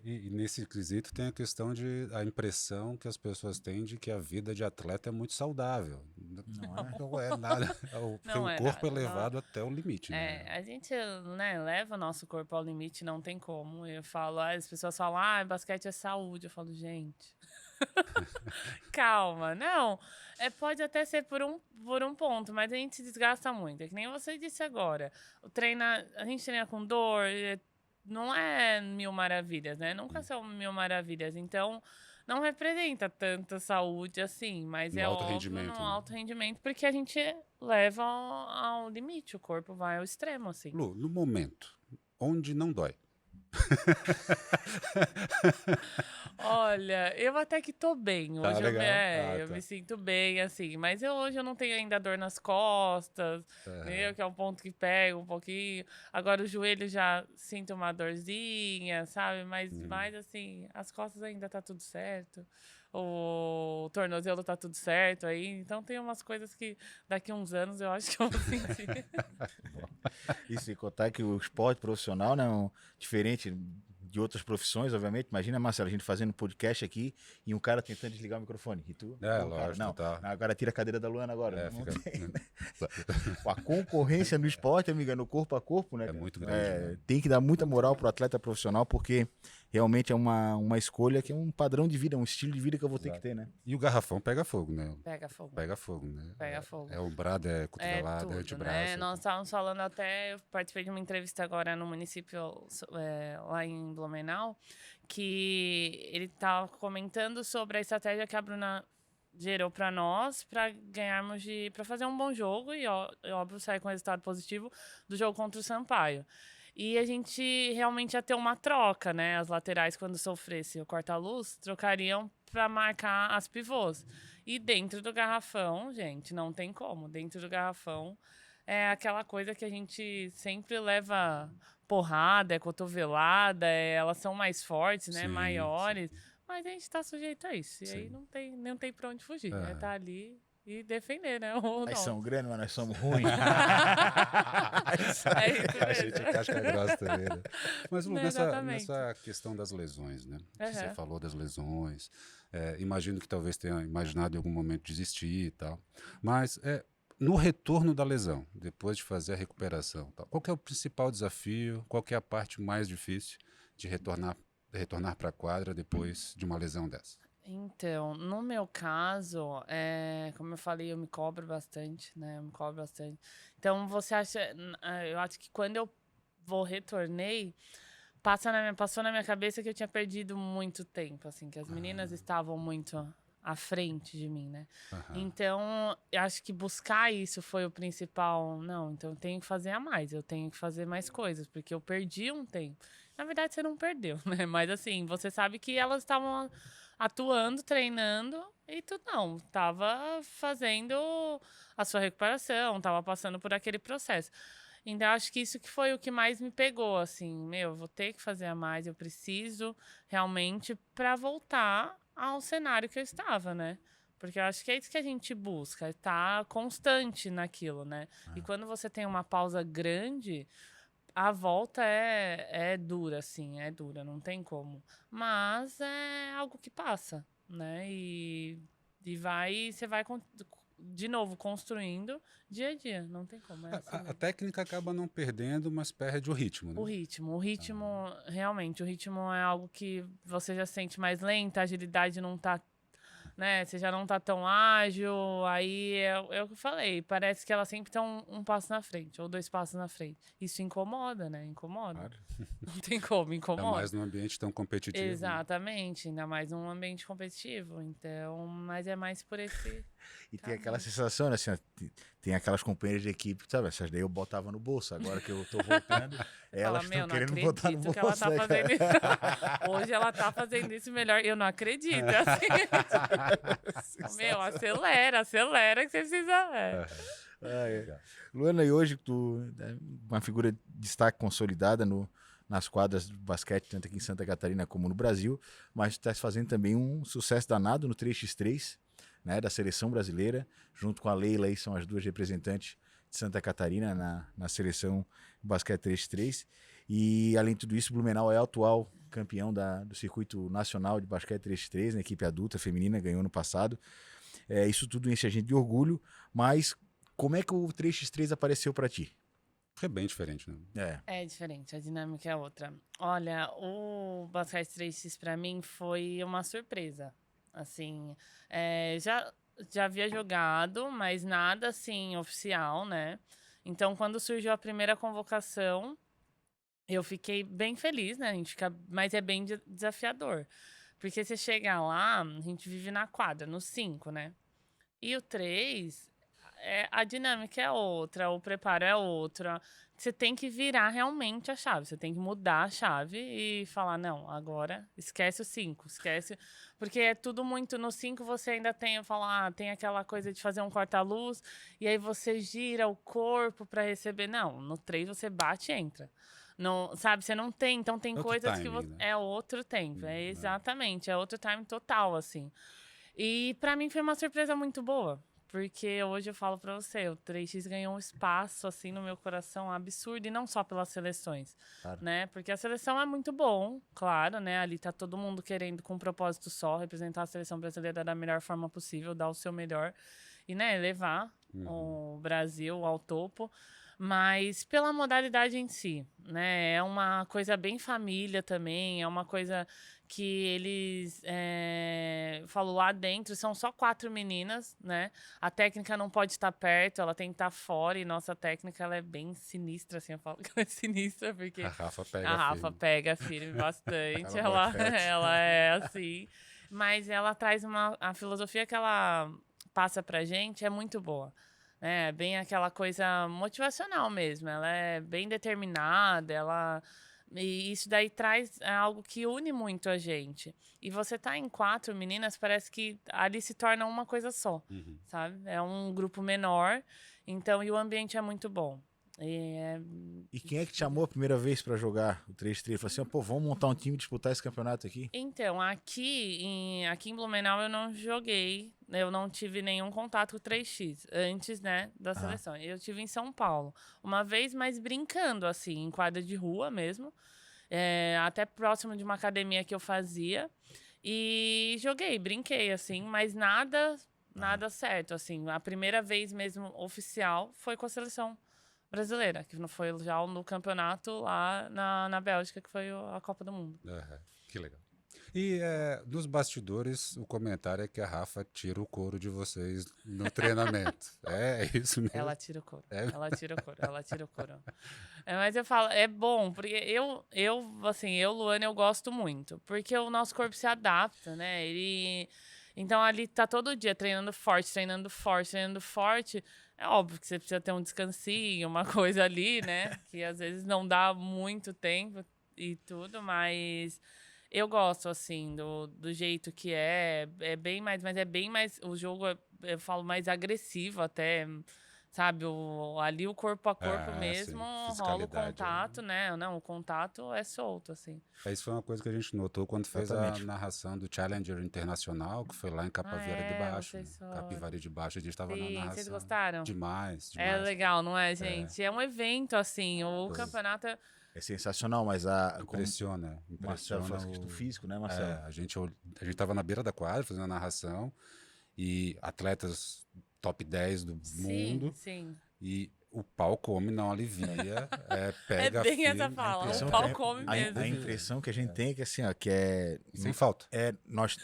E nesse quesito tem a questão a impressão que as pessoas têm de que a vida de atleta é muito saudável. Não é nada. Porque Não o é corpo é nada, não. levado até o limite, né? A gente, né, leva o nosso corpo ao limite, não tem como. Eu falo, as pessoas falam, basquete é saúde. Eu falo, gente, calma. Não, pode até ser por um ponto, mas a gente se desgasta muito. É que nem você disse agora. A gente treina com dor, não é mil maravilhas, né? Nunca são mil maravilhas. Então, não representa tanta saúde assim, mas No é alto óbvio rendimento, no né? alto rendimento, porque a gente leva ao limite, o corpo vai ao extremo, assim. Lu, no momento, onde não dói. Olha, eu até que tô bem. Tá Hoje legal. eu Tá. me sinto bem, assim. Mas hoje eu não tenho ainda dor nas costas, entendeu? Que é um ponto que pega um pouquinho. Agora o joelho já sinto uma dorzinha, sabe? Mas assim, as costas ainda tá tudo certo. O tornozelo tá tudo certo aí. Então tem umas coisas que daqui uns anos eu acho que eu vou sentir. E sem contar que o esporte profissional, né, diferente de outras profissões, obviamente. Imagina, Marcelo, a gente fazendo podcast aqui e um cara tentando desligar o microfone. E tu? Lógico, cara, não, tá. agora tira a cadeira da Luana agora. Não Fica... tem, né? A concorrência no esporte, amiga, no corpo a corpo, né? É muito grande. Né? Tem que dar muita moral pro atleta profissional, porque realmente é uma escolha que é um padrão de vida, um estilo de vida que eu vou ter que ter, né? E o garrafão pega fogo, né? Pega fogo. Pega fogo, né? Pega fogo. É ombrado, é cotovelada, tudo, é antebraço. né? Nós estávamos falando até, eu participei de uma entrevista agora no município lá em Blumenau, que ele estava comentando sobre a estratégia que a Bruna gerou para nós, para ganharmos para fazer um bom jogo e, óbvio, sair com resultado positivo do jogo contra o Sampaio. E a gente realmente ia ter uma troca, né? As laterais, quando sofresse o corta-luz, trocariam para marcar as pivôs. E dentro do garrafão, gente, não tem como. Dentro do garrafão é aquela coisa que a gente sempre leva porrada, é cotovelada, elas são mais fortes, né? Sim, Maiores. sim. Mas a gente tá sujeito a isso. E aí não tem pra onde fugir. É. Tá ali e defender, né? Nós somos grandes, mas nós somos ruins. É isso A gente mesmo. casca grossa também, né? Mas, Lu, Não, nessa exatamente. questão das lesões, né? Que Você Aham. falou das lesões. Imagino que talvez tenha imaginado em algum momento desistir e tal. Mas no retorno da lesão, depois de fazer a recuperação, tal, qual que é o principal desafio? Qual que é a parte mais difícil de retornar para a quadra depois de uma lesão dessa? Então, no meu caso, como eu falei, eu me cobro bastante, né? Eu me cobro bastante. Então, você acha... Eu acho que quando eu retornei, passou na minha cabeça que eu tinha perdido muito tempo, assim, que as meninas estavam muito à frente de mim, né? Então, eu acho que buscar isso foi o principal. Não, então eu tenho que fazer a mais, eu tenho que fazer mais coisas, porque eu perdi um tempo. Na verdade, você não perdeu, né? Mas assim, você sabe que elas estavam atuando, treinando, e tu não. Tava fazendo a sua recuperação, tava passando por aquele processo. Então, acho que isso que foi o que mais me pegou, assim, eu vou ter que fazer a mais, eu preciso realmente para voltar ao cenário que eu estava, né? Porque eu acho que é isso que a gente busca, estar constante naquilo, né? E quando você tem uma pausa grande, a volta é dura, assim, é dura, não tem como. Mas é algo que passa, né? Você vai de novo construindo dia a dia, não tem como, é assim A mesmo. técnica acaba não perdendo, mas perde o ritmo, né? Realmente, o ritmo é algo que você já sente mais lenta, a agilidade não tá, né? Você já não tá tão ágil, aí é o que eu falei, parece que ela sempre tá um passo na frente, ou 2 passos na frente. Isso incomoda, né? Incomoda. Claro. Não tem como, Ainda incomoda. mais num ambiente tão competitivo. Né? Exatamente, ainda mais num ambiente competitivo. Então, mas é mais por esse. E tem aquela caminho. sensação, né, assim, ó, tem aquelas companheiras de equipe, sabe? Essas daí eu botava no bolso. Agora que eu tô voltando, elas Fala, meu, estão não querendo botar no acredito bolso. que ela tá né, cara? fazendo isso. Hoje ela tá fazendo isso melhor. Eu não acredito. É assim. Meu, acelera que você precisa. Ah, é. Luana, e hoje tu é uma figura de destaque consolidada nas quadras de basquete, tanto aqui em Santa Catarina como no Brasil, mas tu estás fazendo também um sucesso danado no 3x3, né, da seleção brasileira, junto com a Leila, aí são as duas representantes de Santa Catarina na seleção de basquete 3x3. E além de tudo isso, Blumenau é o atual campeão do circuito nacional de basquete 3x3, na equipe adulta feminina, ganhou no passado. Isso tudo enche a gente de orgulho, mas como é que o 3x3 apareceu para ti? É bem diferente, né? É diferente, a dinâmica é outra. Olha, o basquete 3x pra mim foi uma surpresa. Assim, já havia jogado, mas nada assim oficial, né? Então, quando surgiu a primeira convocação, eu fiquei bem feliz, né? Mas é bem desafiador. Porque você chega lá, a gente vive na quadra, no 5, né? E o 3, a dinâmica é outra, o preparo é outra. Você tem que virar realmente a chave, você tem que mudar a chave e falar, não, agora esquece o 5, esquece. Porque é tudo muito. No 5 você ainda tem aquela coisa de fazer um corta-luz, e aí você gira o corpo para receber. Não, no 3 você bate e entra. Não, sabe, você não tem. Então tem Outro coisas que timing, né? é outro tempo. É Né? exatamente, é outro time total, assim. E pra mim foi uma surpresa muito boa. Porque hoje eu falo pra você, o 3x ganhou um espaço assim no meu coração absurdo, e não só pelas seleções, Claro. né? Porque a seleção é muito bom, claro, né? Ali tá todo mundo querendo com um propósito só, representar a seleção brasileira da melhor forma possível, dar o seu melhor e, né, levar o Brasil ao topo. Mas pela modalidade em si, né? É uma coisa bem família também, é uma coisa que eles falou lá dentro, são só 4 meninas, né? A técnica não pode estar perto, ela tem que estar fora, e nossa técnica ela é bem sinistra, assim, eu falo que ela é sinistra, porque A Rafa pega a Rafa firme. pega firme bastante, Ela bate forte. ela é assim, mas ela traz a filosofia que ela passa pra gente é muito boa. É bem aquela coisa motivacional mesmo, ela é bem determinada, e isso daí traz algo que une muito a gente. E você tá em 4 meninas, parece que ali se torna uma coisa só, sabe? É um grupo menor, então, e o ambiente é muito bom. E quem é que te chamou a primeira vez para jogar o 3x3? Falou assim, pô, vamos montar um time e disputar esse campeonato aqui? Então, aqui em Blumenau eu não joguei, eu não tive nenhum contato com o 3x antes, né, da seleção. Eu tive em São Paulo, uma vez, mas brincando, assim, em quadra de rua mesmo, até próximo de uma academia que eu fazia. E joguei, brinquei, assim, mas nada certo, assim. A primeira vez mesmo oficial foi com a seleção brasileira, que não foi já no campeonato lá na Bélgica, que foi a Copa do Mundo. Aham, que legal. E nos bastidores, o comentário é que a Rafa tira o couro de vocês no treinamento. É isso mesmo? Ela tira o couro. É. Ela tira o couro. Ela tira o couro. Mas eu falo, é bom, porque Luana, eu gosto muito. Porque o nosso corpo se adapta, né? Então ali tá todo dia treinando forte, treinando forte, treinando forte. É óbvio que você precisa ter um descansinho, uma coisa ali, né? Que às vezes não dá muito tempo e tudo, mas eu gosto, assim, do jeito que é bem mais, mas é bem mais, o jogo, eu falo, mais agressivo até, sabe, ali o corpo a corpo sim, mesmo, rola o fisicalidade, contato, né? Não, o contato é solto, assim. Isso foi uma coisa que a gente notou quando fez a Exatamente. narração do Challenger Internacional, que foi lá em Capivari de Baixo, né? vocês foram. Capivari de Baixo, a gente estava na Sim, vocês narração. gostaram? Demais, É demais. legal, não é, gente? É um evento, assim, o campeonato é... É sensacional, mas como Impressiona, o Marcelo impressiona faz questão do físico, né, Marcelo? a gente estava na beira da quadra fazendo a narração e atletas top 10 do mundo Sim. e o pau come, não alivia, É pega bem essa firme, fala, impressão o que pau é- come mesmo. A impressão que a gente tem é que assim, ó, que é sem falta. nós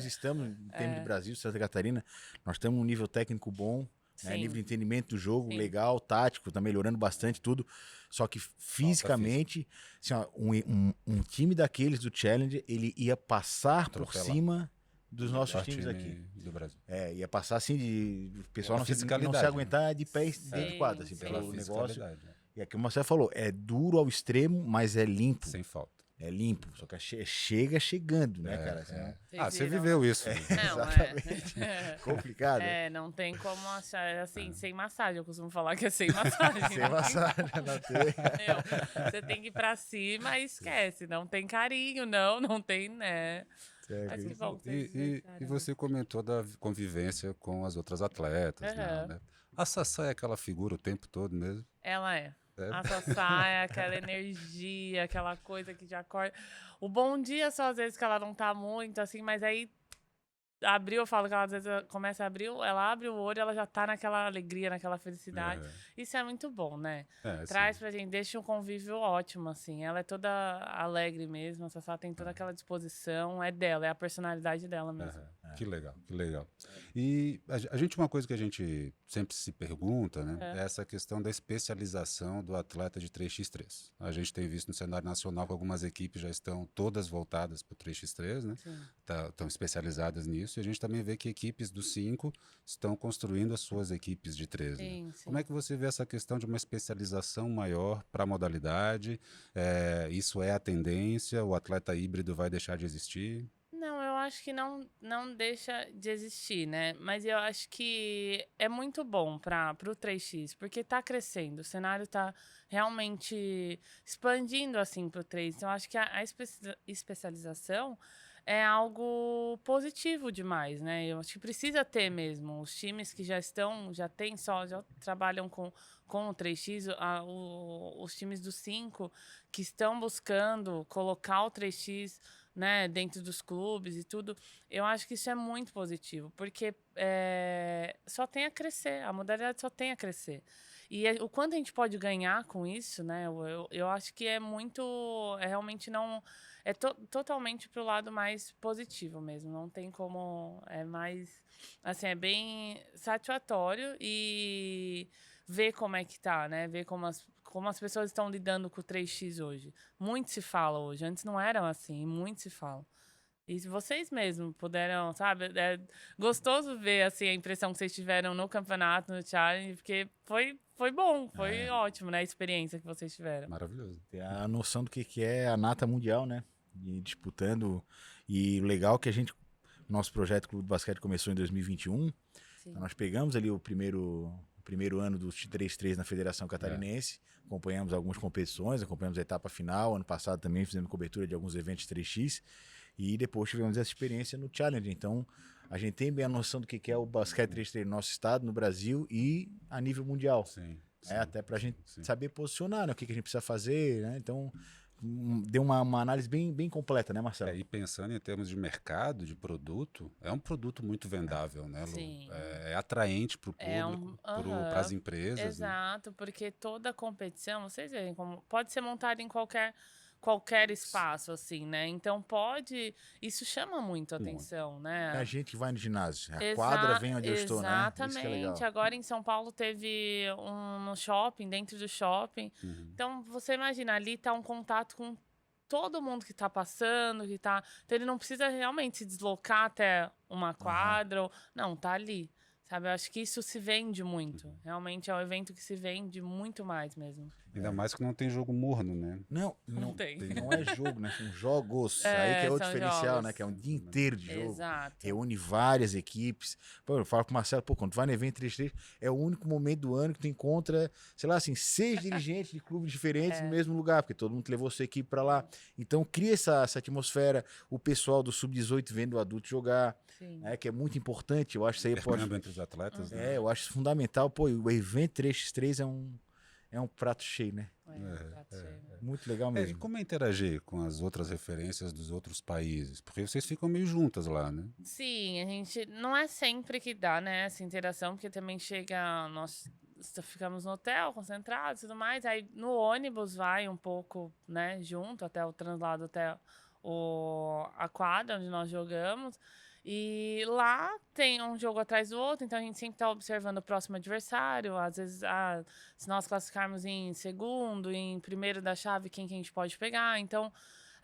estamos em termos de Brasil, Santa Catarina, nós estamos num nível técnico bom, né, Sim. nível de entendimento do jogo Sim. legal, tático, tá melhorando bastante tudo. Só que fisicamente, assim, ó, um time daqueles do Challenger, ele ia passar por Atropelar. cima dos nossos Melhor times time aqui. do Brasil. Ia passar assim de o pessoal Pela não se fisicalidade, aguentar de pé Sim, dentro do quadro, assim, sim. Pela pelo negócio. fisicalidade, né? E aqui o Marcelo falou, é duro ao extremo, mas é limpo. Sem falta. É limpo, só que chega chegando, né, cara? Assim, Você viram? viveu isso. Não, Exatamente. Complicado. não tem como achar, assim, sem massagem. Eu costumo falar que é sem massagem. Sem né? massagem, não tem. Você tem que ir pra cima e esquece. Não tem carinho, não tem, né? Mas que bom que vocês E gostaram. você comentou da convivência com as outras atletas, Aham. né? A Sassá é aquela figura o tempo todo mesmo. Ela é. É. A Sassá é aquela energia, aquela coisa que já acorda. O bom dia só às vezes que ela não tá muito, assim, mas aí abriu, eu falo que ela às vezes começa a abrir, ela abre o olho, ela já tá naquela alegria, naquela felicidade. Isso é muito bom, né? Traz pra gente, deixa um convívio ótimo, assim. Ela é toda alegre mesmo, a Sassá tem toda aquela disposição, é dela, é a personalidade dela mesmo. Que legal, que legal. E a gente, uma coisa que a gente sempre se pergunta, né, é essa questão da especialização do atleta de 3x3. A gente tem visto no cenário nacional que algumas equipes já estão todas voltadas para o 3x3, né? Estão especializadas nisso. E a gente também vê que equipes do 5 estão construindo as suas equipes de 3. Sim, Né? sim. Como é que você vê essa questão de uma especialização maior para a modalidade? Isso é a tendência? O atleta híbrido vai deixar de existir? Não, eu acho que não deixa de existir, né? Mas eu acho que é muito bom para o 3x, porque tá crescendo, o cenário tá realmente expandindo assim para o 3. Então, eu acho que a especialização é algo positivo demais, né? Eu acho que precisa ter mesmo. Os times que já trabalham com o 3x, os times do 5 que estão buscando colocar o 3x, né, dentro dos clubes e tudo, eu acho que isso é muito positivo, porque só tem a crescer, a modalidade só tem a crescer. E o quanto a gente pode ganhar com isso, né, eu acho que é realmente não... É totalmente pro lado mais positivo mesmo, não tem como... É mais... Assim, é bem satisfatório e ver como é que tá, né, ver como as pessoas estão lidando com o 3x hoje. Muito se fala hoje. Antes não eram assim, muito se fala. E se vocês mesmos puderam, sabe? É gostoso ver assim, a impressão que vocês tiveram no campeonato, no challenge, porque foi bom, foi ótimo, né? A experiência que vocês tiveram. Maravilhoso. Ter a noção do que é a nata mundial, né? E disputando. E o legal é que nosso projeto Clube de Basquete começou em 2021. Então nós pegamos ali o primeiro ano do 3x3 na Federação Catarinense, acompanhamos algumas competições, acompanhamos a etapa final, ano passado também fizemos cobertura de alguns eventos 3x, e depois tivemos essa experiência no Challenge. Então, a gente tem bem a noção do que é o basquete 3x3 no nosso estado, no Brasil e a nível mundial. Sim. Até pra gente saber posicionar, né, o que a gente precisa fazer, né? Então, deu uma análise bem completa, né, Marcelo? E pensando em termos de mercado, de produto, é um produto muito vendável, né, Lu? Sim. É atraente para o público, para as empresas. Exato, né? Porque toda competição, vocês veem como pode ser montada em qualquer espaço, assim, né? Então isso chama muito a atenção, né? É a gente que vai no ginásio, a quadra vem onde eu estou, né? Exatamente. Isso que é legal. Agora em São Paulo teve no shopping, dentro do shopping. Então você imagina, ali tá um contato com todo mundo que tá passando, então ele não precisa realmente se deslocar até uma quadra, não, tá ali. sabe? Eu acho que isso se vende muito. Realmente é um evento que se vende muito mais mesmo. Ainda mais que não tem jogo morno, né? Não tem. não é jogo, né? São jogos. É, Aí que é outro são diferencial, jogos. né? Que é um dia inteiro de jogo. Exato. Reúne várias equipes. Pô, eu falo pro Marcelo, pô, quando tu vai no evento 3x3, é o único momento do ano que tu encontra, sei lá, assim, 6 dirigentes de clubes diferentes no mesmo lugar, porque todo mundo levou sua equipe pra lá. Então cria essa atmosfera, o pessoal do Sub-18 vendo o adulto jogar, Sim. né? Que é muito importante. Eu acho isso aí pode. Intercâmbio entre os atletas, né? Eu acho isso fundamental. Pô, e o evento 3x3 é um prato cheio, né? Prato cheio. Muito legal E mesmo. como é interagir com as outras referências dos outros países? Porque vocês ficam meio juntas lá, né? Sim, a gente não é sempre que dá, né, essa interação, porque também chega, nós ficamos no hotel, concentrados e tudo mais, aí no ônibus vai um pouco, né, junto até o translado, até a quadra onde nós jogamos, e lá tem um jogo atrás do outro, então a gente sempre está observando o próximo adversário, às vezes, se nós classificarmos em segundo, em primeiro da chave, quem que a gente pode pegar, então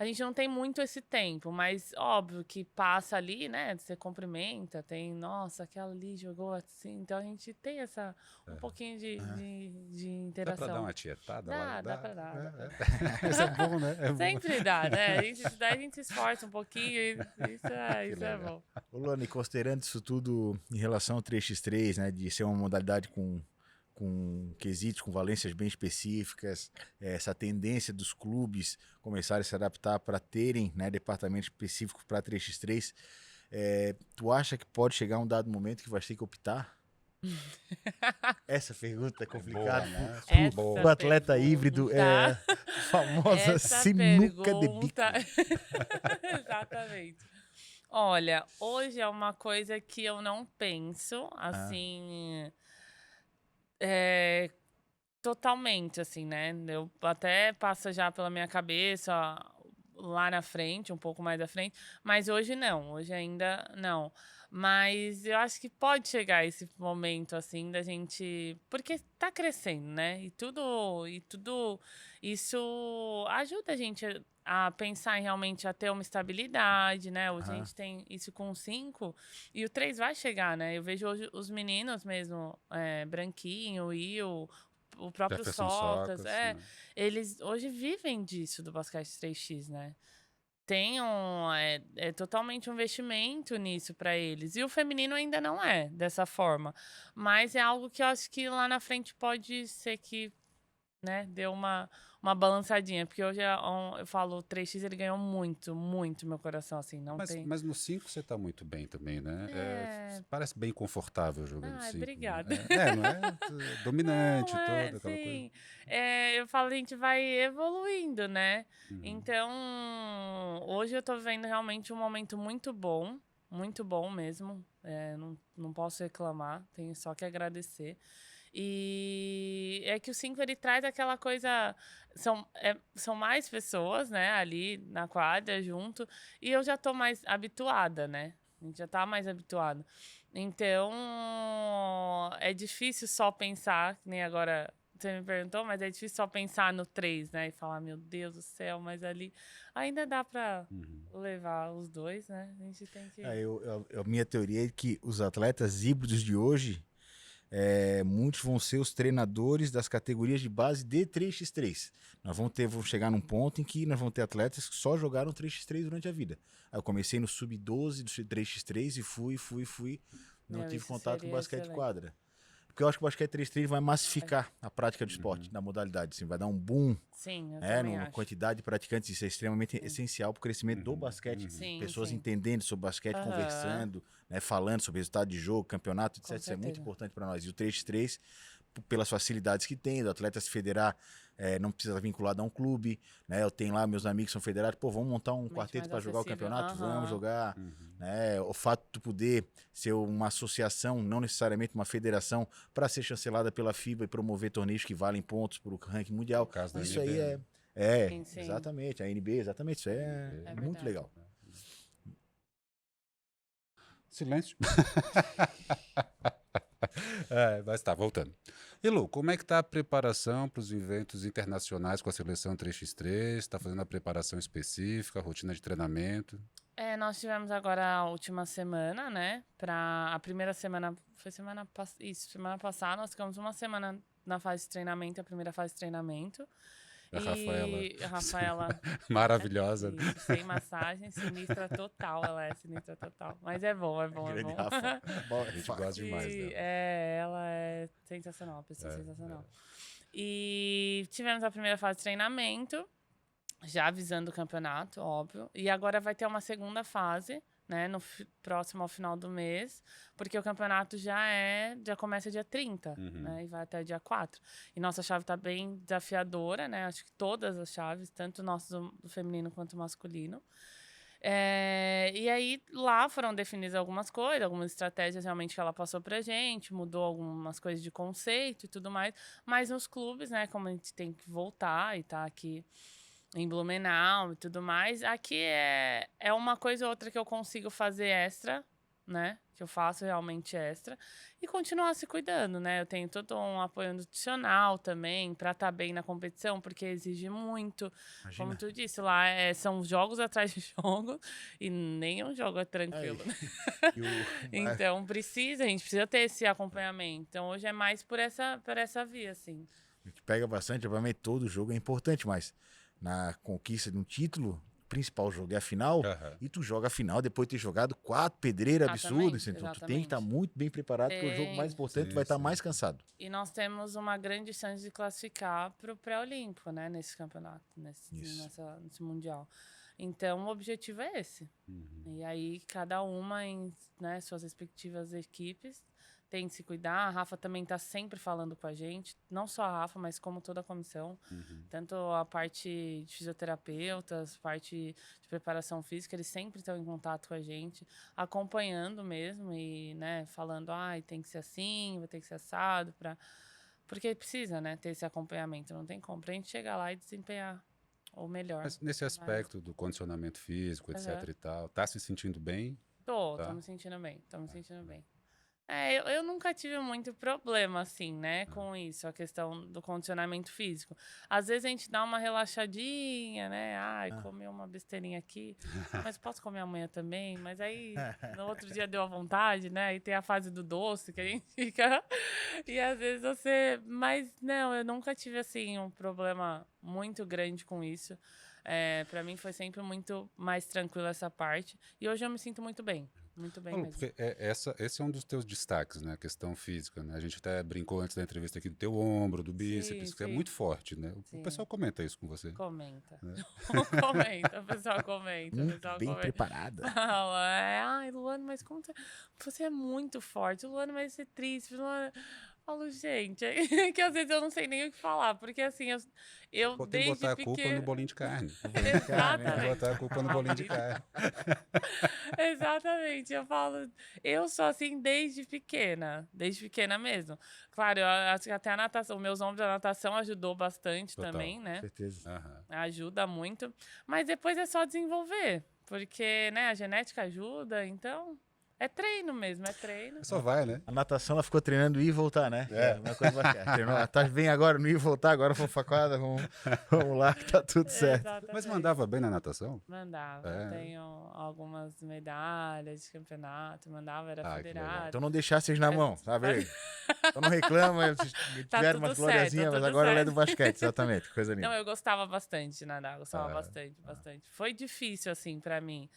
a gente não tem muito esse tempo, mas óbvio que passa ali, né? Você cumprimenta, tem, nossa, aquela ali jogou assim. Então a gente tem um pouquinho de Dá interação. pra dar uma tietada lá? Dá pra dar. Dá pra dar. Isso é bom, né? É bom. Sempre dá, né? Daí a gente se esforça um pouquinho e isso é bom. Ô, Luana, e considerando isso tudo em relação ao 3x3, né? De ser uma modalidade com quesitos, com valências bem específicas, essa tendência dos clubes começarem a se adaptar para terem, né, departamentos específicos para 3x3, tu acha que pode chegar um dado momento que vai ter que optar? Essa pergunta é complicada, né? O atleta híbrido é a famosa Essa sinuca de bico. pergunta- Exatamente. Olha, hoje é uma coisa que eu não penso, assim, totalmente, assim, né? Eu até passa já pela minha cabeça lá na frente, um pouco mais à frente, mas hoje não, hoje ainda não. Mas eu acho que pode chegar esse momento, assim, da gente. Porque tá crescendo, né? E tudo isso ajuda a gente a pensar em realmente a ter uma estabilidade, né? Hoje a gente tem isso com 5 e o 3 vai chegar, né? Eu vejo hoje os meninos mesmo, Branquinho, Will, o próprio Jefferson Socas, né? eles hoje vivem disso do basquete 3x, né? Tem totalmente um investimento nisso para eles. E o feminino ainda não é dessa forma. Mas é algo que eu acho que lá na frente pode ser que, né, deu uma balançadinha. Porque hoje eu falo, o 3x ele ganhou muito, muito meu coração, assim, não tem... Mas no 5 você tá muito bem também, né? Parece bem confortável jogando 5. Obrigada. Não é? Dominante, Não, toda aquela sim. coisa. Eu falo, a gente vai evoluindo, né? Uhum. Então, hoje eu tô vivendo realmente um momento muito bom mesmo. Não posso reclamar, tenho só que agradecer. E é que o 5 ele traz aquela coisa. São mais pessoas, né, ali na quadra junto, e eu já tô mais habituada, né? A gente já tá mais habituado. Então, é difícil só pensar, que nem agora você me perguntou, mas é difícil só pensar no 3, né? E falar, meu Deus do céu, mas ali ainda dá pra levar os dois, né? A gente tem que... A minha teoria é que os atletas híbridos de hoje, muitos vão ser os treinadores das categorias de base de 3x3. Vamos chegar num ponto em que nós vamos ter atletas que só jogaram 3x3 durante a vida. Aí eu comecei no sub-12 do 3x3 e fui. Não tive contato com basquete de quadra. Porque eu acho que o basquete 3x3 vai massificar a prática do esporte, da modalidade. Assim, vai dar um boom. Sim, eu também numa acho. quantidade de praticantes. Isso é extremamente essencial para o crescimento do basquete. Sim, Pessoas sim. entendendo sobre basquete, conversando, né, falando sobre resultado de jogo, campeonato, etc. Isso é muito certeza. importante para nós. E o 3x3, pelas facilidades que tem, do atleta se federar, não precisa estar vinculado a um clube, né? Eu tenho lá meus amigos que são federados, vamos montar um quarteto mais para jogar o acessível. campeonato? Vamos jogar. Uhum. Né? O fato de tu poder ser uma associação, não necessariamente uma federação, para ser chancelada pela FIBA e promover torneios que valem pontos para o ranking mundial. No caso da Isso NB, aí né? Sim. exatamente, a NB, exatamente, isso é muito verdade. legal. Silêncio. Mas tá, voltando. E Lu, como é que tá a preparação para os eventos internacionais com a seleção 3x3? Tá fazendo a preparação específica, rotina de treinamento? Nós tivemos agora a última semana, né? A primeira semana, foi semana passada, nós ficamos uma semana na fase de treinamento, a primeira fase de treinamento. A Rafaela maravilhosa. isso, sem massagem, sinistra total, ela é sinistra total. Mas é bom, é bom. A gente gosta demais dela. Ela é sensacional, uma pessoa sensacional. E tivemos a primeira fase de treinamento, já visando o campeonato, óbvio. E agora vai ter uma segunda fase, né, próximo ao final do mês, porque o campeonato já começa dia 30, né, e vai até dia 4. E nossa chave tá bem desafiadora, né, acho que todas as chaves, tanto o nosso do feminino quanto o masculino. E aí, lá foram definidas algumas coisas, algumas estratégias realmente que ela passou pra gente, mudou algumas coisas de conceito e tudo mais, mas nos clubes, né, como a gente tem que voltar e tá aqui em Blumenau e tudo mais, aqui é uma coisa ou outra que eu consigo fazer extra, né, que eu faço realmente extra, e continuar se cuidando, né, eu tenho todo um apoio nutricional também, pra estar bem na competição, porque exige muito. Imagina. Como tu disse, lá são jogos atrás de jogos, e nenhum jogo é tranquilo, né? Então, a gente precisa ter esse acompanhamento, então hoje é mais por essa via, assim. O que pega bastante, obviamente todo jogo é importante, mas na conquista de um título, o principal jogo é a final, e tu joga a final depois de ter jogado 4 pedreiras absurdas, então tu tem que estar muito bem preparado, porque o jogo mais importante tu vai estar mais cansado. E nós temos uma grande chance de classificar para o pré-olímpico, né, nesse campeonato, nesse mundial. Então, o objetivo é esse. E aí, cada uma em, né, suas respectivas equipes tem que se cuidar. A Rafa também está sempre falando com a gente, não só a Rafa, mas como toda a comissão. Tanto a parte de fisioterapeutas, parte de preparação física, eles sempre estão em contato com a gente, acompanhando mesmo e, né, falando, tem que ser assim, vai ter que ser assado, porque precisa, né, ter esse acompanhamento, não tem como. Pra gente chegar lá e desempenhar o melhor. Mas nesse aspecto do condicionamento físico, etc e tal, tá se sentindo bem? Tô me sentindo bem, eu nunca tive muito problema, assim, né, com isso, a questão do condicionamento físico. Às vezes a gente dá uma relaxadinha, né, comi uma besteirinha aqui, mas posso comer amanhã também? Mas aí, no outro dia deu à vontade, né, e tem a fase do doce que a gente fica, e às vezes mas não, eu nunca tive, assim, um problema muito grande com isso. Pra mim foi sempre muito mais tranquilo essa parte, e hoje eu me sinto muito bem. Muito bem mesmo. Porque esse é um dos teus destaques, né? A questão física, né? A gente até brincou antes da entrevista aqui do teu ombro, do bíceps, que é muito forte, né? O pessoal comenta isso com você. Comenta. Né? Comenta, o pessoal comenta. Bem preparada. Fala, Luana, mas como você é muito forte. Luana, mas você é triste. Luana... Falo, gente, que às vezes eu não sei nem o que falar, porque assim, eu desde botar a culpa no bolinho de carne. Exatamente. Botar a culpa no bolinho de carne. Exatamente, eu falo, eu sou assim desde pequena mesmo. Claro, eu acho que até a natação, meus ombros da natação ajudou bastante também, né? Com certeza. Ajuda muito, mas depois é só desenvolver, porque, né, a genética ajuda, então... É treino mesmo, é treino. Só vai, né? A natação, ela ficou treinando ir e voltar, né? Uma coisa bacana. Treinou, tá bem agora, não ir e voltar, agora foi facada, vamos lá que tá tudo certo. Exatamente. Mas mandava bem na natação? Mandava. Tenho algumas medalhas de campeonato, era federado. Então não deixar vocês na mão, sabe? Então não reclama, vocês tiveram umas gloriazinhas, mas agora ela é do basquete, exatamente, coisa linda. Não, eu gostava bastante de nadar, bastante. Foi difícil, assim, pra mim,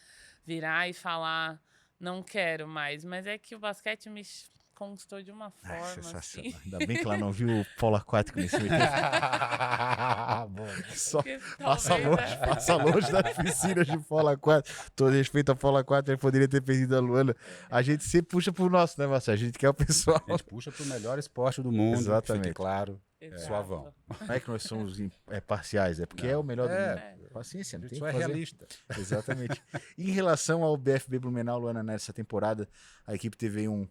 virar e falar... Não quero mais, mas é que o basquete me conquistou de uma forma sensacional. assim. Ainda bem que ela não viu o polo aquático nesse vídeo. Só passa longe das piscinas de polo aquático. Todo respeito ao polo aquático, ele poderia ter perdido a Luana. A gente sempre puxa pro nosso, né, Marcelo? A gente quer o pessoal. A gente puxa pro melhor esporte do mundo. Exatamente. Fique claro. Suavão. Não é que nós somos parciais, é porque é o melhor do mundo. Paciência, não tem que fazer. Realista. Exatamente. Em relação ao BFB Blumenau, Luana, nessa temporada, a equipe teve um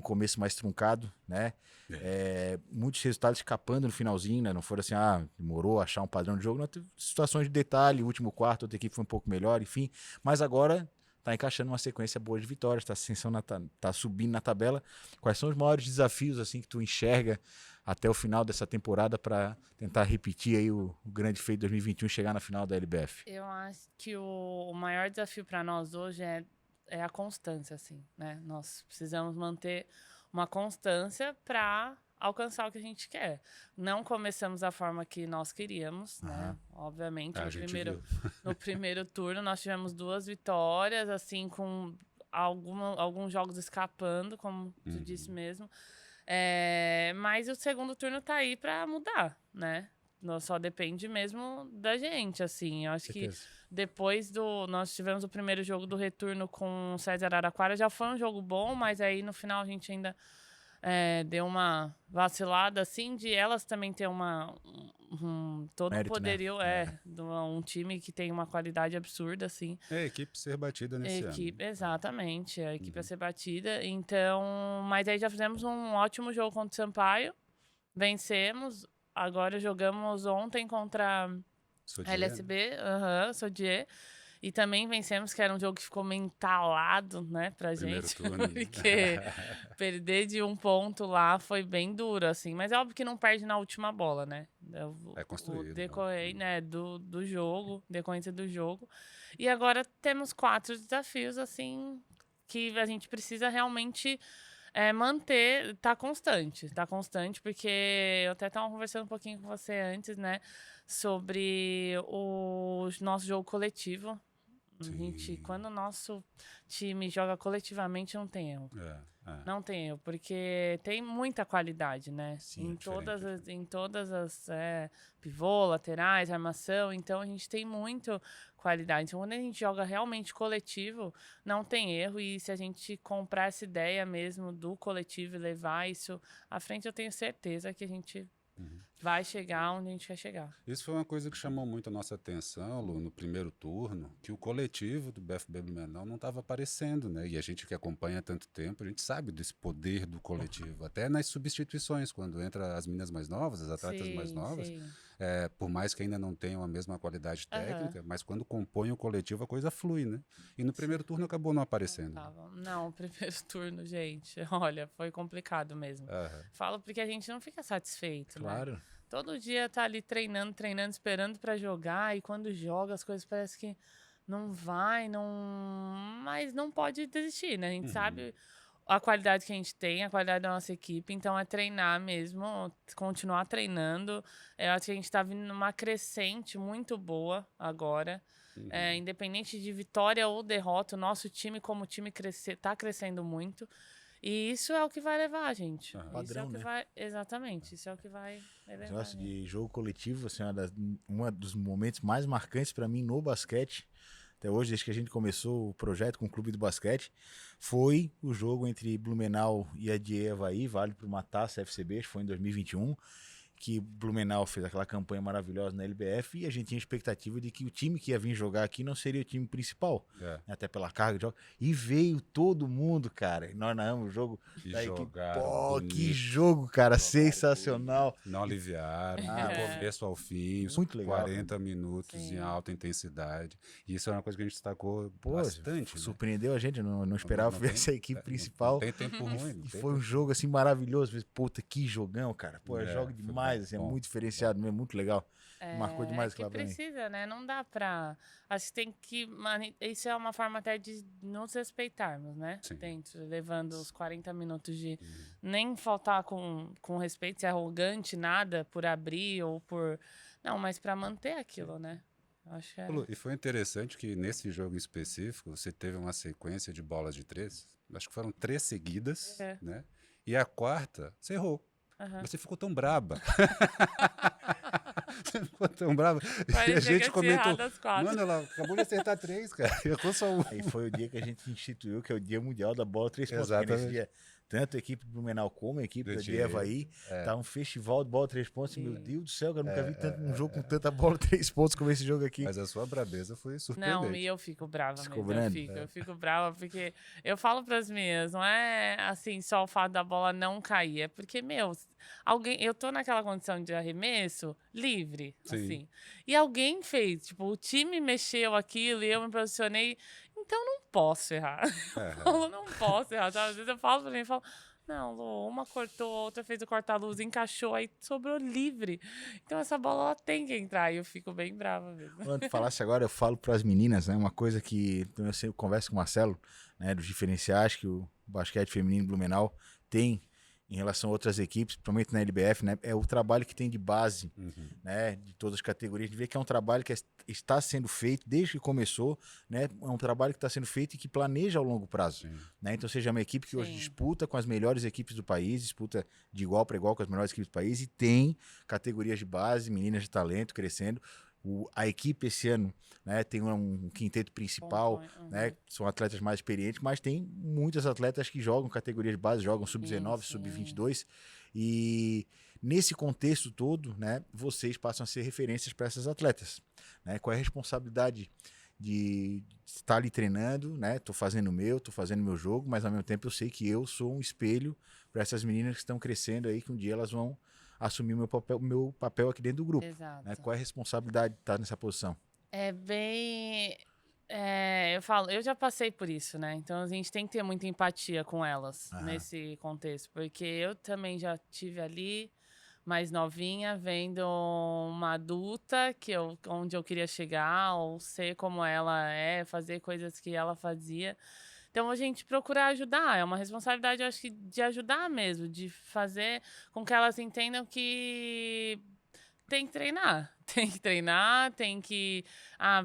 começo mais truncado, né? Muitos resultados escapando no finalzinho, né? Não foram assim, demorou a achar um padrão de jogo. Não teve situações de detalhe, o último quarto, outra equipe foi um pouco melhor, enfim. Mas agora tá encaixando uma sequência boa de vitórias, tá tá subindo na tabela. Quais são os maiores desafios assim que tu enxerga até o final dessa temporada para tentar repetir aí o grande feito 2021 e chegar na final da LBF? Eu acho que o maior desafio para nós hoje é a constância, assim, né? Nós precisamos manter uma constância para alcançar o que a gente quer. Não começamos da forma que nós queríamos, né? Obviamente, A gente viu. no primeiro turno nós tivemos 2 vitórias, assim, com alguns jogos escapando, como tu disse mesmo. Mas o segundo turno tá aí para mudar, né? Só depende mesmo da gente, assim. Eu acho que depois nós tivemos o primeiro jogo do retorno com o César Araraquara, já foi um jogo bom, mas aí no final a gente ainda deu uma vacilada, assim, de elas também ter todo Mérito, o poderio, de um time que tem uma qualidade absurda, assim. É a equipe ser batida nesse ano. Exatamente, a equipe a ser batida. Então, mas aí já fizemos um ótimo jogo contra o Sampaio, vencemos. Agora jogamos ontem contra a LSB, Sodier. E também vencemos, que era um jogo que ficou meio entalado, né, pra Primeiro gente. turno. Porque perder de 1 ponto lá foi bem duro, assim. Mas é óbvio que não perde na última bola, né? É construído. O decorrer, né, do jogo, decorrência do jogo. E agora temos 4 desafios, assim, que a gente precisa realmente manter, tá constante, porque eu até estava conversando um pouquinho com você antes, né, sobre o nosso jogo coletivo. Quando o nosso time joga coletivamente, não tem erro. Não tem erro, porque tem muita qualidade, né? Sim, em todas as pivô, laterais, armação, então a gente tem muito qualidade. Então, quando a gente joga realmente coletivo, não tem erro. E se a gente comprar essa ideia mesmo do coletivo e levar isso à frente, eu tenho certeza que a gente vai chegar onde a gente quer chegar. Isso foi uma coisa que chamou muito a nossa atenção, Lu, no primeiro turno, que o coletivo do BFB Blumenau não estava aparecendo, né? E a gente que acompanha há tanto tempo, a gente sabe desse poder do coletivo. Até nas substituições, quando entra as meninas mais novas, as atletas mais novas, por mais que ainda não tenham a mesma qualidade técnica, mas quando compõem o coletivo, a coisa flui, né? E no primeiro turno acabou não aparecendo. Não, o primeiro turno, gente, olha, foi complicado mesmo. Falo porque a gente não fica satisfeito, Claro. né? Todo dia tá ali treinando, esperando pra jogar, e quando joga as coisas parece que não vai, mas não pode desistir, né? A gente sabe a qualidade que a gente tem, a qualidade da nossa equipe, então é treinar mesmo, continuar treinando. Eu acho que a gente tá vindo numa crescente muito boa agora. Independente de vitória ou derrota, o nosso time como time tá crescendo muito. E isso é o que vai levar a gente. Padrão, né? Exatamente, isso é o que vai levar. Esse negócio de jogo coletivo, assim, um dos momentos mais marcantes para mim no basquete, até hoje, desde que a gente começou o projeto com o Clube do Basquete, foi o jogo entre Blumenau e a Die Avaí, vale para uma taça FCB, acho que foi em 2021, que Blumenau fez aquela campanha maravilhosa na LBF e a gente tinha expectativa de que o time que ia vir jogar aqui não seria o time principal, até pela carga de jogo. E veio todo mundo, cara. E nós narramos o jogo da equipe. Pô, que jogo, cara, sensacional. Não aliviaram, do começo ao fim, muito legal, 40 minutos em alta intensidade. E isso é uma coisa que a gente destacou bastante. Né? Surpreendeu a gente, não esperava ver essa equipe principal. Não tem tempo ruim. Foi um jogo assim maravilhoso. Puta, que jogão, cara. Pô, jogo demais. Assim, é muito diferenciado mesmo, muito legal. Marcou demais aquela pra mim. Precisa, né? Não dá pra... Acho que tem que... Isso é uma forma até de nos respeitarmos, né? Dentro, levando os 40 minutos de nem faltar com respeito, ser arrogante, nada, por abrir ou por... Não, mas pra manter aquilo, né? Acho que E foi interessante que nesse jogo em específico, você teve uma sequência de bolas de 3. Acho que foram 3 seguidas, né? E a quarta, você errou. Você ficou tão braba. Você ficou tão brava. E a gente comentou, mano, ela acabou de acertar 3, cara. Errou só 1. Aí foi o dia que a gente instituiu, que é o Dia Mundial da Bola 3 pontos. Nesse dia, tanto a equipe do Blumenau como a equipe da Die Avaí, tá um festival de bola 3 pontos. Meu Deus do céu, eu nunca vi um jogo com tanta bola 3 pontos como esse jogo aqui. Mas a sua brabeza foi surpreendente. Não, e eu fico brava mesmo. Eu fico brava porque eu falo pras minhas, não é assim só o fato da bola não cair, é porque, eu tô naquela condição de arremesso livre, assim, e alguém fez, tipo, o time mexeu aquilo e eu me posicionei. então não posso errar. É. Eu não posso errar, sabe? Às vezes eu falo pra mim, não, Lu, uma cortou, outra fez o corta-luz, encaixou, aí sobrou livre. Então essa bola, ela tem que entrar, e eu fico bem brava mesmo. Quando tu falasse agora, eu falo para as meninas, né? Uma coisa que eu sempre converso com o Marcelo, né? Dos diferenciais que o basquete feminino Blumenau tem em relação a outras equipes, principalmente na LBF, né? É o trabalho que tem de base, né? De todas as categorias. A gente vê que é um trabalho que está sendo feito desde que começou, né? É um trabalho que está sendo feito e que planeja ao longo prazo, né? Então, seja uma equipe que hoje Sim. disputa com as melhores equipes do país, disputa de igual para igual com as melhores equipes do país e tem categorias de base, meninas de talento crescendo. A equipe esse ano, né, tem um quinteto principal, né, são atletas mais experientes, mas tem muitas atletas que jogam categorias de base, jogam sub-19, sub-22, e nesse contexto todo, né, vocês passam a ser referências para essas atletas, né? Qual é a responsabilidade de estar ali treinando, né? Tô fazendo o meu, tô fazendo meu jogo, mas ao mesmo tempo eu sei que eu sou um espelho para essas meninas que estão crescendo aí, que um dia elas vão assumir meu papel aqui dentro do grupo. Exato. Né? Qual é a responsabilidade de estar nessa posição? É bem... eu falo, eu já passei por isso, né? Então a gente tem que ter muita empatia com elas nesse contexto, porque eu também já tive ali, mais novinha, vendo uma adulta onde eu queria chegar, ou ser como ela é, fazer coisas que ela fazia. Então a gente procura ajudar, é uma responsabilidade, eu acho que de ajudar mesmo, de fazer com que elas entendam que tem que treinar. Tem que treinar, tem que... a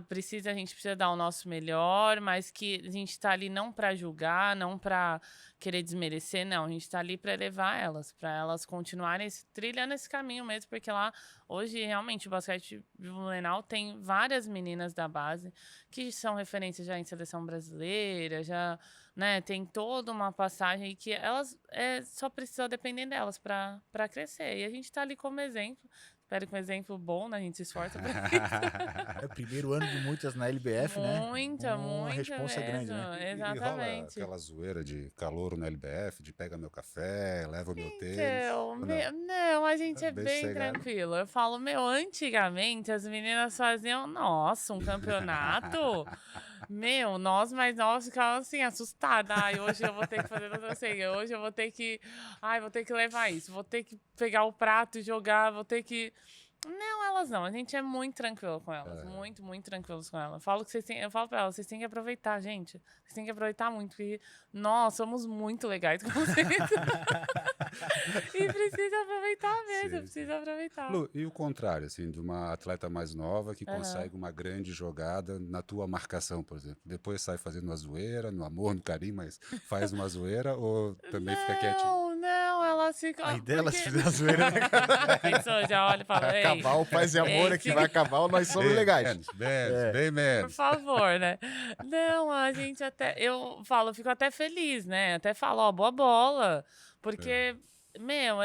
gente precisa dar o nosso melhor, mas que a gente tá ali não para julgar, não para querer desmerecer, não. A gente tá ali para elevar elas, para elas continuarem trilhando esse caminho mesmo, porque lá, hoje, realmente, o basquete Blumenau tem várias meninas da base que são referências já em seleção brasileira, já, né, tem toda uma passagem que elas só precisam depender delas para crescer. E a gente tá ali como exemplo. Espero que um exemplo bom, né? A gente se esforça pra isso. É o primeiro ano de muitas na LBF, né? Muita responsa mesmo. grande, né? E rola Exatamente. aquela zoeira de calouro no LBF, de pega meu café, leva o meu tênis. Então, ou não? não, a gente É é bem bem sossegado. tranquilo. Eu falo, antigamente as meninas faziam, nossa, um campeonato. Nós mais novos ficávamos assim, assustadas. Ai, hoje eu vou ter que fazer outra coisa. Hoje eu vou ter que. Ai, vou ter que levar isso. Vou ter que pegar o prato e jogar. Vou ter que. Não, elas não. A gente é muito tranquilo com elas. Muito, muito tranquilos com elas. Eu falo pra elas, vocês têm que aproveitar, gente. Vocês têm que aproveitar muito, porque nós somos muito legais com vocês. E precisa aproveitar mesmo, Sim, precisa aproveitar. Lu, e o contrário, assim, de uma atleta mais nova que consegue uma grande jogada na tua marcação, por exemplo. Depois sai fazendo uma zoeira, no amor, no carinho, mas faz uma zoeira ou também fica quietinho? Não, elas ficam... Aí delas porque- fizer a zoeira, né? Pensou, já olha e fala, ei, Acabar o paz e amor é que vai acabar, nós somos legais. Bem por menos. favor, né? Não, a gente até... Eu fico até feliz, né? Até falo, ó, boa bola. Porque...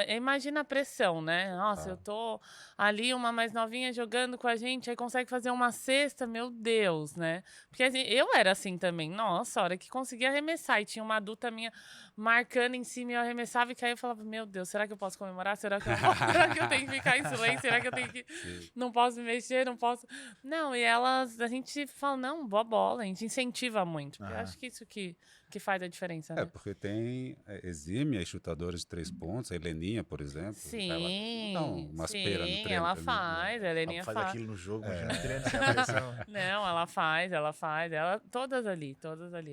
imagina a pressão, né? Nossa, eu tô ali, uma mais novinha jogando com a gente, aí consegue fazer uma cesta, meu Deus, né? Porque assim, eu era assim também. Nossa, a hora que conseguia arremessar e tinha uma adulta minha marcando em cima e eu arremessava e caía, eu falava, meu Deus, será que eu posso comemorar? Será que eu, será que eu tenho que ficar em silêncio? Será que eu tenho que... Não posso me mexer, não posso... Não, e a gente fala, não, boa bola, a gente incentiva muito. Porque eu acho que isso que faz a diferença, né? Porque tem exímias chutadoras de 3 pontos, a Heleninha, por exemplo. Sim, ela dá umas sim, peiras no treino ela também, faz, a Heleninha Faz faz. aquilo no jogo, imagina treino sem a pressão. Não, ela faz, todas ali.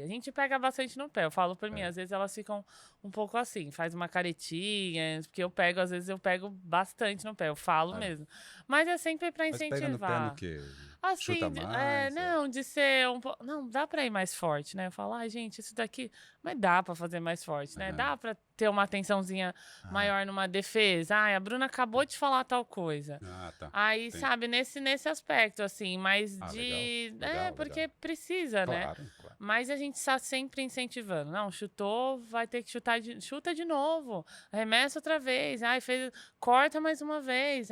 A gente pega bastante no pé, eu falo por mim, às vezes elas ficam um pouco assim, faz uma caretinha, porque às vezes eu pego bastante no pé, eu falo mesmo. Mas é sempre pra Mas pega no pé incentivar. no quê? Assim, Chuta mais? não, de ser um pouco. Não, dá pra ir mais forte, né? Eu falo, ai, gente, isso daqui. Mas dá pra fazer mais forte, né? Dá pra ter uma atençãozinha maior numa defesa. Ai, a Bruna acabou de falar tal coisa. Tá. Aí, Sim. sabe, nesse aspecto, assim, mas Legal, porque legal. precisa, né? Claro. Mas a gente está sempre incentivando. Não, chutou, vai ter que chutar, chuta de novo. Arremessa outra vez. Ai, corta mais uma vez.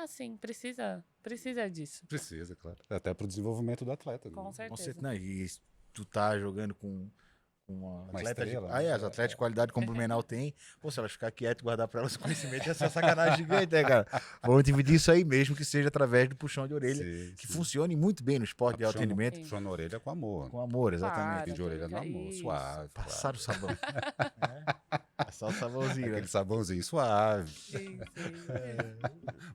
Assim, precisa disso. Precisa, claro. Até pro desenvolvimento do atleta. Com né? certeza. Com certeza. Não, e tu tá jogando com uma Uma atleta estrela, de... né? As atletas de qualidade como o Blumenau tem. Pô, se elas ficar quietas e guardar pra elas o conhecimento, ia ser uma sacanagem gigante, né, cara? Vamos dividir isso aí mesmo, que seja através do puxão de orelha, Sim, que sim. funcione muito bem no esporte de Puxão- atendimento. Puxão na orelha com amor. Com amor, exatamente. Para. De orelha no que é amor, isso? suave. Passar o sabão. Passar o sabãozinho, né? Aquele sabãozinho suave. Sim, sim.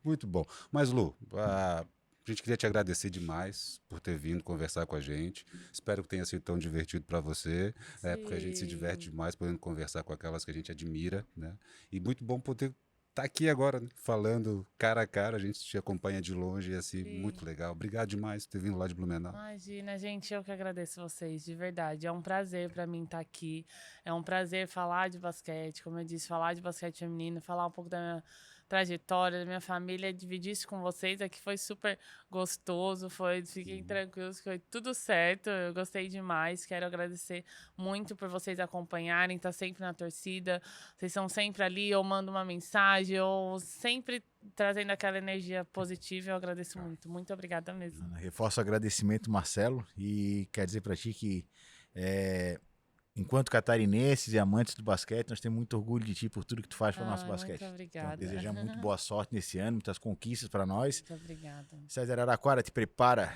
Muito bom. Mas, Lu, a gente queria te agradecer demais por ter vindo conversar com a gente. Espero que tenha sido tão divertido para você, porque a gente se diverte Sim. demais podendo conversar com aquelas que a gente admira, né? E muito bom poder estar aqui agora, né? Falando cara a cara. A gente te acompanha de longe e assim, Sim. muito legal. Obrigado demais por ter vindo lá de Blumenau. Imagina, gente, eu que agradeço vocês, de verdade. É um prazer pra mim estar aqui. É um prazer falar de basquete, como eu disse, falar de basquete feminino, falar um pouco da minha trajetória, da minha família, dividir isso com vocês. Aqui foi super gostoso, fiquem tranquilos, que foi tudo certo. Eu gostei demais. Quero agradecer muito por vocês acompanharem, estar sempre na torcida. Vocês são sempre ali, ou mandam uma mensagem, ou sempre trazendo aquela energia positiva. Eu agradeço muito. Muito obrigada mesmo. Reforço o agradecimento, Marcelo, e quer dizer para ti que enquanto catarinenses e amantes do basquete, nós temos muito orgulho de ti por tudo que tu faz para o nosso basquete. Muito obrigada. Então, desejamos muito boa sorte nesse ano, muitas conquistas para nós. Muito obrigada. César Araraquara, te prepara,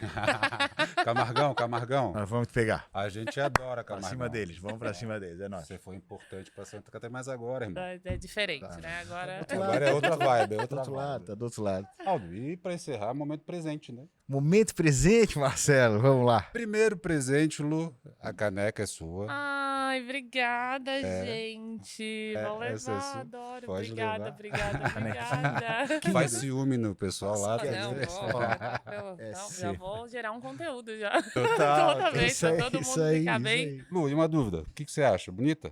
Camargão, nós vamos te pegar. a gente adora Para Camargão. cima deles, vamos para cima deles, é nóis. Você foi importante para Santa Catarina, mas agora, irmão. É diferente, né? Agora. Agora é outra vibe, é Tá outra do outro lado, vibe. tá do outro lado. Aldo, e para encerrar, momento presente, né? Momento presente, Marcelo, vamos lá. Primeiro presente, Lu, a caneca é sua. Ai, obrigada, gente. Vou essa é levar, sua. adoro. Pode Obrigada, levar. obrigada. Faz ciúme no pessoal lá. Nossa, não, também. não, já vou gerar um conteúdo já. Total, Toda vez, isso aí, pra todo isso mundo aí, ficar isso bem. aí. Lu, e uma dúvida, o que você acha? Bonita?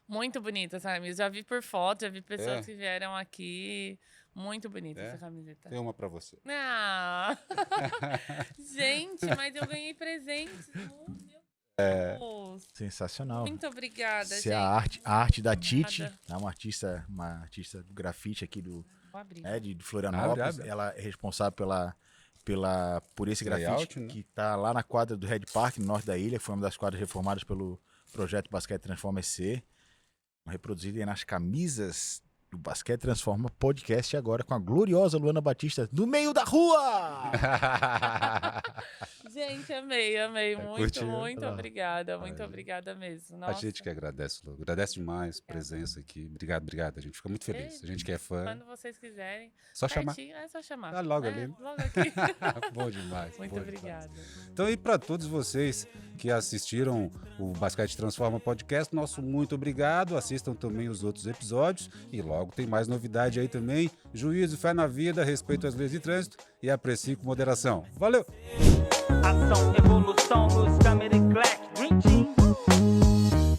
Muito bonita essa camisa. Já vi por foto, já vi pessoas É. que vieram aqui. Muito bonita É? essa camiseta. Tem uma pra você. Ah. Gente, mas eu ganhei presentes. É. Meu Deus. Sensacional. Muito obrigada, Essa gente. é a arte da Titi, Obrigada. é uma artista do grafite aqui Vou abrir. de Florianópolis. Abre. Ela é responsável por esse grafite Layout, né? que tá lá na quadra do Red Park, no norte da ilha, que foi uma das quadras reformadas pelo projeto Basquete Transforma SC. Reproduzida aí nas camisas do Basquete Transforma Podcast, agora com a gloriosa Luana Batista no meio da rua! Gente, amei. Muito, curtiu? muito Ah, obrigada. Muito gente. obrigada mesmo. A Nossa. gente que agradece, Lu. Agradece demais a presença aqui. Obrigado. A gente fica muito feliz. A gente que é fã, Quando vocês quiserem. só chamar. Pertinho, é só chamar. Tá logo É, ali. Logo aqui. Bom demais. Muito bom obrigada. demais. Então, e para todos vocês que assistiram o Basquete Transforma Podcast, nosso muito obrigado. Assistam também os outros episódios e logo tem mais novidade aí também. Juízo, fé na vida, respeito às leis de trânsito e aprecie com moderação. Valeu! Ação, evolução, luz, câmera e clack, Dream Team.